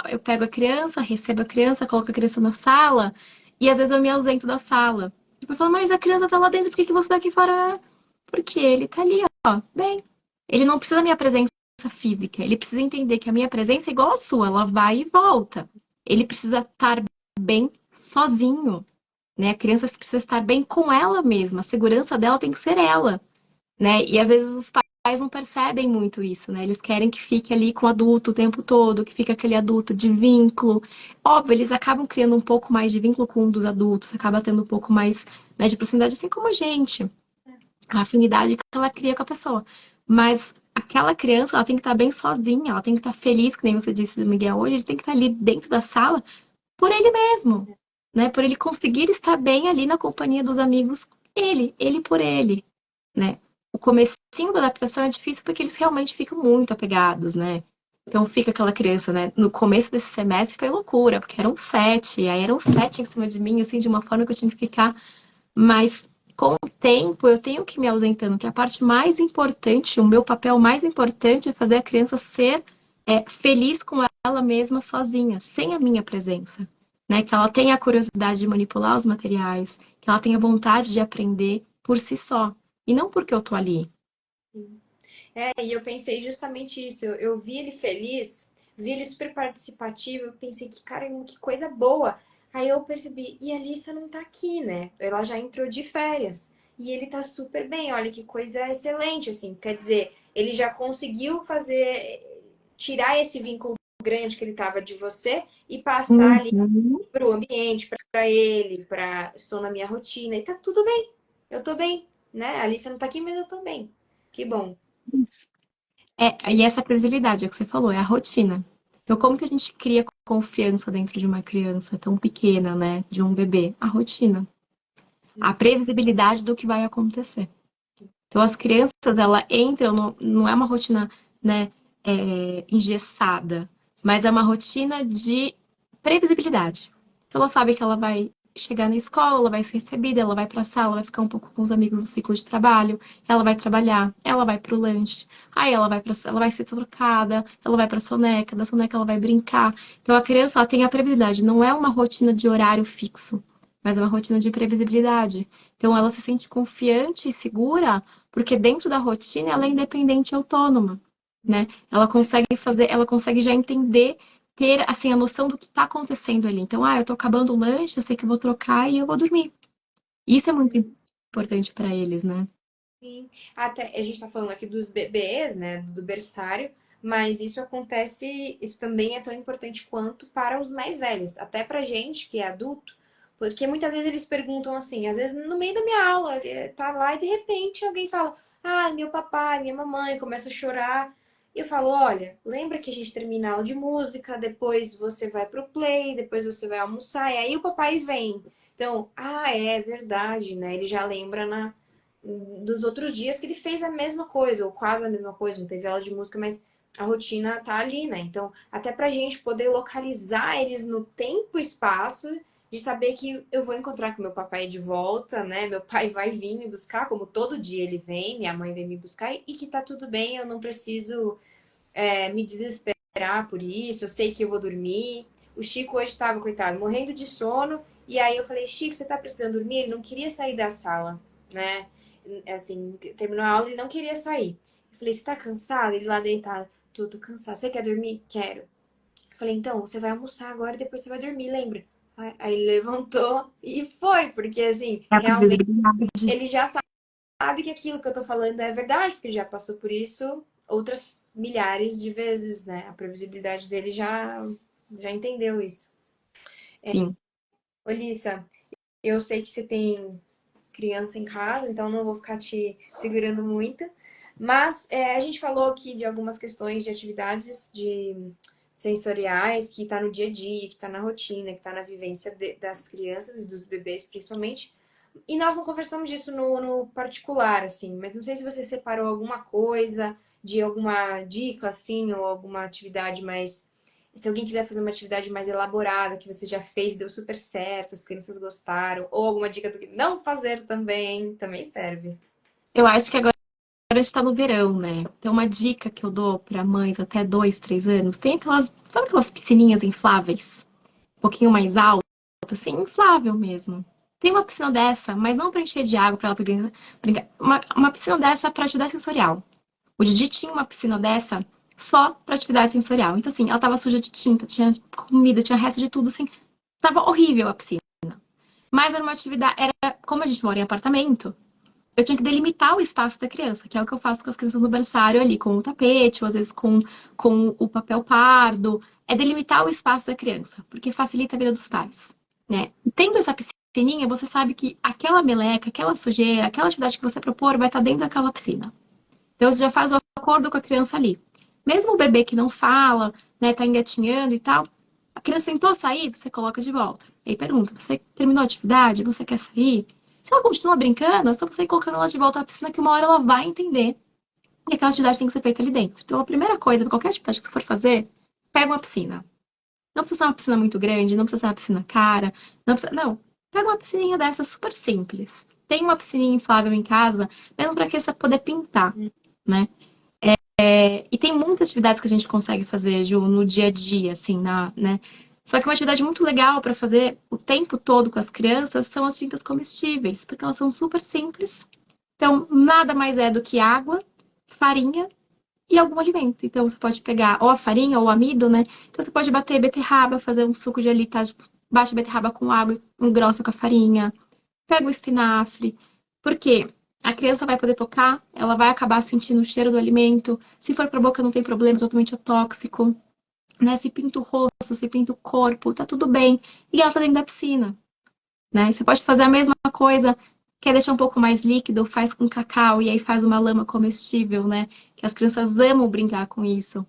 eu pego a criança, recebo a criança, coloco a criança na sala, e às vezes eu me ausento da sala. E o pai fala, mas a criança tá lá dentro, por que que você tá aqui fora? Porque ele tá ali, ó, bem. Ele não precisa da minha presença física, ele precisa entender que a minha presença é igual à sua, ela vai e volta. Ele precisa estar bem sozinho, né? A criança precisa estar bem com ela mesma, a segurança dela tem que ser ela, né? E às vezes os pais não percebem muito isso, né? Eles querem que fique ali com o adulto o tempo todo, que fique aquele adulto de vínculo. Óbvio, eles acabam criando um pouco mais de vínculo com um dos adultos, acaba tendo um pouco mais, né, de proximidade, assim como a gente, a afinidade que ela cria com a pessoa. Mas aquela criança, ela tem que estar bem sozinha, ela tem que estar feliz, que nem você disse do Miguel hoje, ele tem que estar ali dentro da sala por ele mesmo, né? Por ele conseguir estar bem ali na companhia dos amigos, ele por ele, né? O comecinho da adaptação é difícil porque eles realmente ficam muito apegados, né? Então fica aquela criança, né? No começo desse semestre foi loucura, porque eram 7, e aí eram 7 em cima de mim, assim, de uma forma que eu tinha que ficar. Mas com o tempo eu tenho que me ausentando, que a parte mais importante, o meu papel mais importante é fazer a criança ser feliz com ela mesma sozinha, sem a minha presença. Né? Que ela tenha a curiosidade de manipular os materiais, que ela tenha vontade de aprender por si só. E não porque eu tô ali.
E eu pensei justamente isso. Eu vi ele feliz, vi ele super participativo. Eu pensei que, caramba, que coisa boa. Aí eu percebi, e a Alissa não tá aqui, né? Ela já entrou de férias. E ele tá super bem. Olha que coisa excelente, assim. Quer dizer, ele já conseguiu fazer, tirar esse vínculo grande que ele tava de você e passar ali
Uhum.
pro ambiente, pra ele, pra estou na minha rotina. E tá tudo bem. Eu tô bem, né? A Alissa não tá aqui, mas eu tô bem. Que bom.
Isso. E essa previsibilidade, é o que você falou, é a rotina. Então, como que a gente cria confiança dentro de uma criança tão pequena, né? De um bebê? A rotina. A previsibilidade do que vai acontecer. Então, as crianças, ela entram, não é uma rotina, né, engessada, mas é uma rotina de previsibilidade. Então, ela sabe que ela vai chegar na escola, ela vai ser recebida, ela vai para a sala, vai ficar um pouco com os amigos no ciclo de trabalho, ela vai trabalhar, ela vai para o lanche, aí ela vai ser trocada, ela vai para a soneca, da soneca ela vai brincar. Então, a criança, ela tem a previsibilidade, não é uma rotina de horário fixo, mas é uma rotina de previsibilidade. Então, ela se sente confiante e segura porque dentro da rotina ela é independente e autônoma, né? Ela consegue fazer, ela consegue já entender, ter assim a noção do que está acontecendo ali. Então, eu tô acabando o lanche, eu sei que eu vou trocar e eu vou dormir. Isso é muito importante para eles, né?
Sim, até a gente tá falando aqui dos bebês, né, do berçário, mas isso acontece, isso também é tão importante quanto para os mais velhos, até pra gente que é adulto, porque muitas vezes eles perguntam assim, às vezes no meio da minha aula, ele tá lá e de repente alguém fala, ah, meu papai, minha mamãe, começa a chorar. E eu falo, olha, lembra que a gente termina a aula de música, depois você vai pro play, depois você vai almoçar, e aí o papai vem. Então, é verdade, né? Ele já lembra dos outros dias que ele fez a mesma coisa, ou quase a mesma coisa, não teve aula de música, mas a rotina tá ali, né? Então, até pra gente poder localizar eles no tempo e espaço, de saber que eu vou encontrar com meu papai de volta, né? Meu pai vai vir me buscar, como todo dia ele vem, minha mãe vem me buscar, e que tá tudo bem, eu não preciso me desesperar por isso, eu sei que eu vou dormir. O Chico hoje estava, coitado, morrendo de sono, e aí eu falei, Chico, você tá precisando dormir? Ele não queria sair da sala, né? Assim, terminou a aula e ele não queria sair. Eu falei, você tá cansado? Ele lá deitado, tô cansado. Você quer dormir? Quero. Eu falei, então, você vai almoçar agora e depois você vai dormir, lembra? Aí ele levantou e foi, porque assim,
É a
realmente
previsibilidade.
ele já sabe que aquilo que eu tô falando é verdade, porque ele já passou por isso outras milhares de vezes, né? A previsibilidade dele já entendeu isso.
Sim.
Olissa, eu sei que você tem criança em casa, então não vou ficar te segurando muito. Mas a gente falou aqui de algumas questões de atividades de sensoriais que está no dia a dia, que está na rotina, que está na vivência das crianças e dos bebês, principalmente. E nós não conversamos disso no particular, assim, mas não sei se você separou alguma coisa, de alguma dica, assim, ou alguma atividade mais. Se alguém quiser fazer uma atividade mais elaborada, que você já fez, deu super certo, as crianças gostaram, ou alguma dica do que não fazer também, também serve.
Eu acho que agora está no verão, né? Então, uma dica que eu dou para mães até 2, 3 anos, tem aquelas, sabe aquelas piscininhas infláveis? Um pouquinho mais altas, assim, inflável mesmo. Tem uma piscina dessa, mas não para encher de água para ela poder brincar. Uma piscina dessa para atividade sensorial. O Didi tinha uma piscina dessa só para atividade sensorial. Então, assim, ela tava suja de tinta, tinha comida, tinha resto de tudo, assim. Tava horrível a piscina. Mas era uma atividade, era como a gente mora em apartamento, eu tinha que delimitar o espaço da criança, que é o que eu faço com as crianças no berçário ali, com o tapete, ou às vezes com o papel pardo. É delimitar o espaço da criança, porque facilita a vida dos pais, né? Tendo essa piscininha, você sabe que aquela meleca, aquela sujeira, aquela atividade que você propor vai estar dentro daquela piscina. Então, você já faz o acordo com a criança ali. Mesmo o bebê que não fala, né, tá engatinhando e tal, a criança tentou sair, você coloca de volta. E aí pergunta, você terminou a atividade? Você quer sair? Se ela continua brincando, é só você ir colocando ela de volta na piscina que uma hora ela vai entender que aquela atividade tem que ser feita ali dentro. Então, a primeira coisa, qualquer atividade que você for fazer, pega uma piscina. Não precisa ser uma piscina muito grande, não precisa ser uma piscina cara, não precisa... Não, pega uma piscininha dessa super simples. Tem uma piscininha inflável em casa, mesmo para que você poder pintar, né? E tem muitas atividades que a gente consegue fazer, Ju, no dia a dia, assim, né? Só que uma atividade muito legal para fazer o tempo todo com as crianças são as tintas comestíveis, porque elas são super simples. Então, nada mais é do que água, farinha e algum alimento. Então, você pode pegar ou a farinha ou o amido, né? Então, você pode bater beterraba, fazer um suco de ali, tá? Bate a beterraba com água, engrossa com a farinha. Pega o espinafre. Por quê? A criança vai poder tocar, ela vai acabar sentindo o cheiro do alimento. Se for pra boca, não tem problema, totalmente atóxico. Né? Se pinta o rosto, se pinta o corpo, tá tudo bem. E ela tá dentro da piscina, né? Você pode fazer a mesma coisa, quer deixar um pouco mais líquido, faz com cacau e aí faz uma lama comestível, né? Que as crianças amam brincar com isso.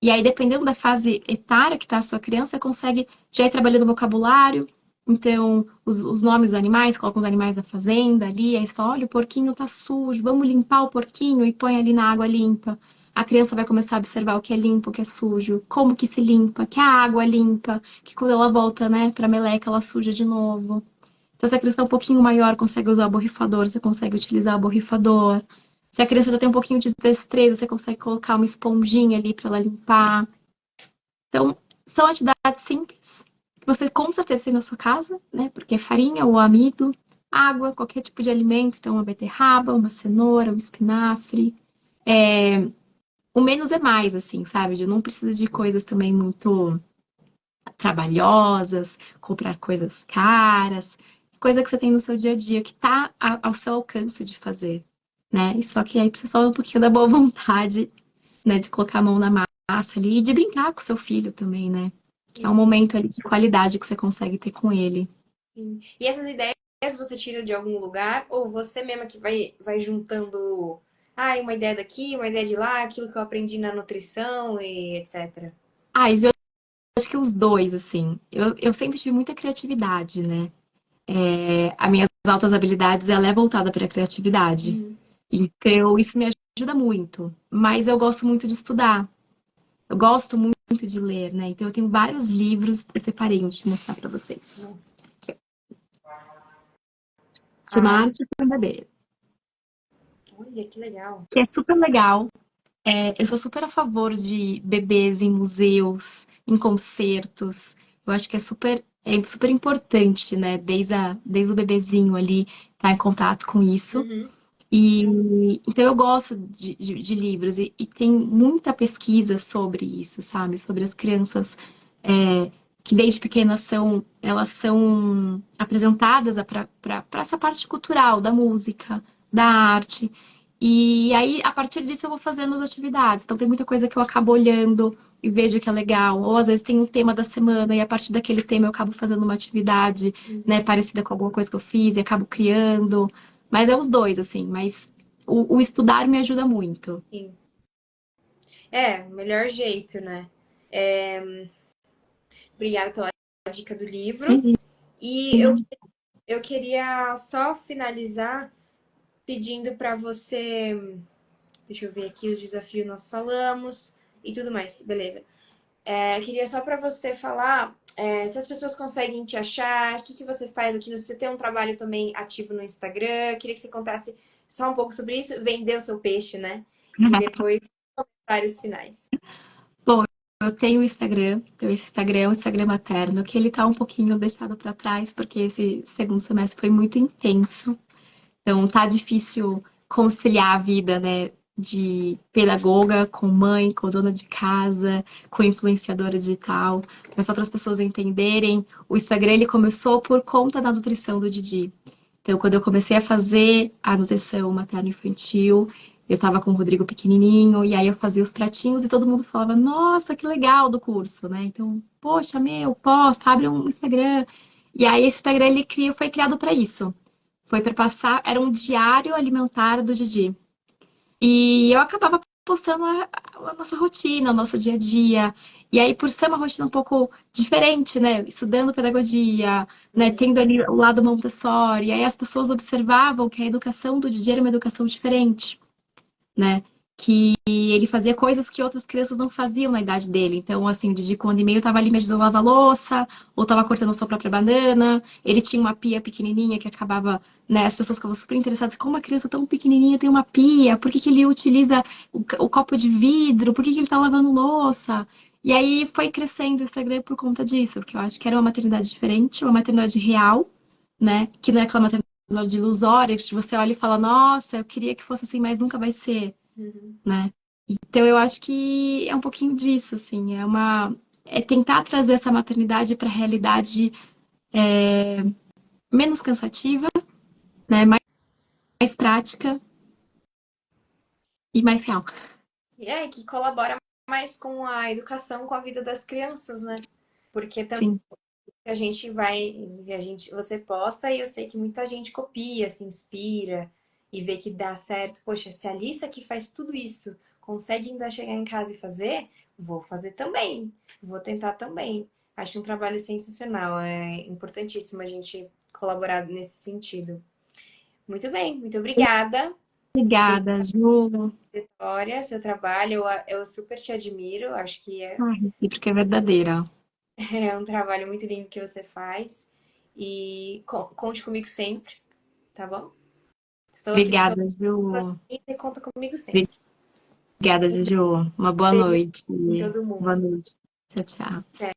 E aí, dependendo da fase etária que tá a sua criança, você consegue já ir trabalhando o vocabulário. Então, os nomes dos animais, coloca os animais da fazenda ali, aí você fala, olha, o porquinho tá sujo, vamos limpar o porquinho e põe ali na água limpa. A criança vai começar a observar o que é limpo, o que é sujo, como que se limpa, que a água é limpa, que quando ela volta, né, pra meleca, ela suja de novo. Então, se a criança é um pouquinho maior, consegue usar o borrifador, você consegue utilizar o borrifador. Se a criança já tem um pouquinho de destreza, você consegue colocar uma esponjinha ali para ela limpar. Então, são atividades simples que você com certeza tem na sua casa, né? Porque é farinha ou amido, água, qualquer tipo de alimento, então uma beterraba, uma cenoura, um espinafre. O menos é mais, assim, sabe? Não precisa de coisas também muito trabalhosas, comprar coisas caras, coisa que você tem no seu dia a dia que tá ao seu alcance de fazer, né? E só que aí precisa só um pouquinho da boa vontade, né, de colocar a mão na massa ali e de brincar com seu filho também, né? Que é um momento ali de qualidade que você consegue ter com ele.
Sim. E essas ideias você tira de algum lugar ou você mesma que vai juntando, uma ideia daqui, uma ideia de lá, aquilo que eu aprendi na nutrição e etc.
Ah, e eu acho que os dois, assim, eu sempre tive muita criatividade, né? As minhas altas habilidades, ela é voltada para a criatividade.
Uhum.
Então, isso me ajuda muito. Mas eu gosto muito de estudar. Eu gosto muito de ler, né? Então, eu tenho vários livros. Eu separei um de mostrar para vocês.
Nossa.
Chama
Ai,
Arte para Bebê.
olha que legal.
Que é super legal. Eu sou super a favor de bebês em museus, em concertos. Eu acho que é super importante, né? Desde o bebezinho ali, estar em contato com isso.
Uhum.
E então eu gosto de livros e tem muita pesquisa sobre isso, sabe? Sobre as crianças que desde pequenas elas são apresentadas para essa parte cultural da música, da arte. E aí, a partir disso, eu vou fazendo as atividades. Então, tem muita coisa que eu acabo olhando e vejo que é legal. Ou às vezes tem um tema da semana e a partir daquele tema eu acabo fazendo uma atividade, né, parecida com alguma coisa que eu fiz e acabo criando. Mas é os dois, assim. Mas o estudar me ajuda muito.
Sim. É, o melhor jeito, né? É, obrigada pela dica do livro.
Mas,
E eu queria só finalizar pedindo para você. Deixa eu ver aqui os desafios nós falamos e tudo mais. Beleza. Eu queria só para você falar se as pessoas conseguem te achar, o que que você faz aqui no. Você tem um trabalho também ativo no Instagram. Queria que você contasse só um pouco sobre isso, vender o seu peixe, né? E depois comentários finais.
bom, eu tenho esse Instagram é um Instagram materno, que ele tá um pouquinho deixado para trás, porque esse segundo semestre foi muito intenso. Então tá difícil conciliar a vida, né, de pedagoga com mãe, com dona de casa, com influenciadora digital. Mas só para as pessoas entenderem, o Instagram ele começou por conta da nutrição do Didi. Então, quando eu comecei a fazer a nutrição materno-infantil, eu tava com o Rodrigo pequenininho, e aí eu fazia os pratinhos e todo mundo falava, nossa, que legal do curso, né? Então, poxa, meu, posta, abre um Instagram. E aí esse Instagram foi criado para isso. Foi para passar, era um diário alimentar do Didi. E eu acabava postando a nossa rotina, o nosso dia a dia. E aí, por ser uma rotina um pouco diferente, né? Estudando pedagogia, né?
Uhum.
Tendo ali o lado Montessori, aí as pessoas observavam que a educação do Didi era uma educação diferente, né? Que ele fazia coisas que outras crianças não faziam na idade dele. Então, assim, o Didi com 1 ano e meio tava ali me ajudando a lavar louça, ou tava cortando sua própria banana. Ele tinha uma pia pequenininha que acabava, né? As pessoas ficavam super interessadas. Como uma criança tão pequenininha tem uma pia? Por que que ele utiliza o copo de vidro? Por que que ele tá lavando louça? E aí foi crescendo o Instagram por conta disso, porque eu acho que era uma maternidade diferente, uma maternidade real, né? Que não é aquela maternidade ilusória, que você olha e fala, nossa, eu queria que fosse assim, mas nunca vai ser,
Uhum.
né? Então eu acho que é um pouquinho disso, assim, é tentar trazer essa maternidade para a realidade menos cansativa, né? Mais prática e mais real.
E é que colabora mais com a educação, com a vida das crianças, né? Porque também
Sim,
você posta e eu sei que muita gente copia, se inspira e vê que dá certo. Poxa, se a Alissa que faz tudo isso consegue ainda chegar em casa e fazer, vou fazer também. Vou tentar também. Acho um trabalho sensacional. É importantíssimo a gente colaborar nesse sentido. Muito bem, muito obrigada pela
obrigada, Ju.
história, seu trabalho. Eu super te admiro. Acho que é,
Ah, recíproca é verdadeira.
é um trabalho muito lindo que você faz. E conte comigo sempre, tá bom? Estou aqui só
Obrigada, Ju.
e você conta comigo sempre.
Obrigada, Juju. Uma boa
Beijo
noite.
em todo
Boa
mundo.
noite. Tchau, tchau.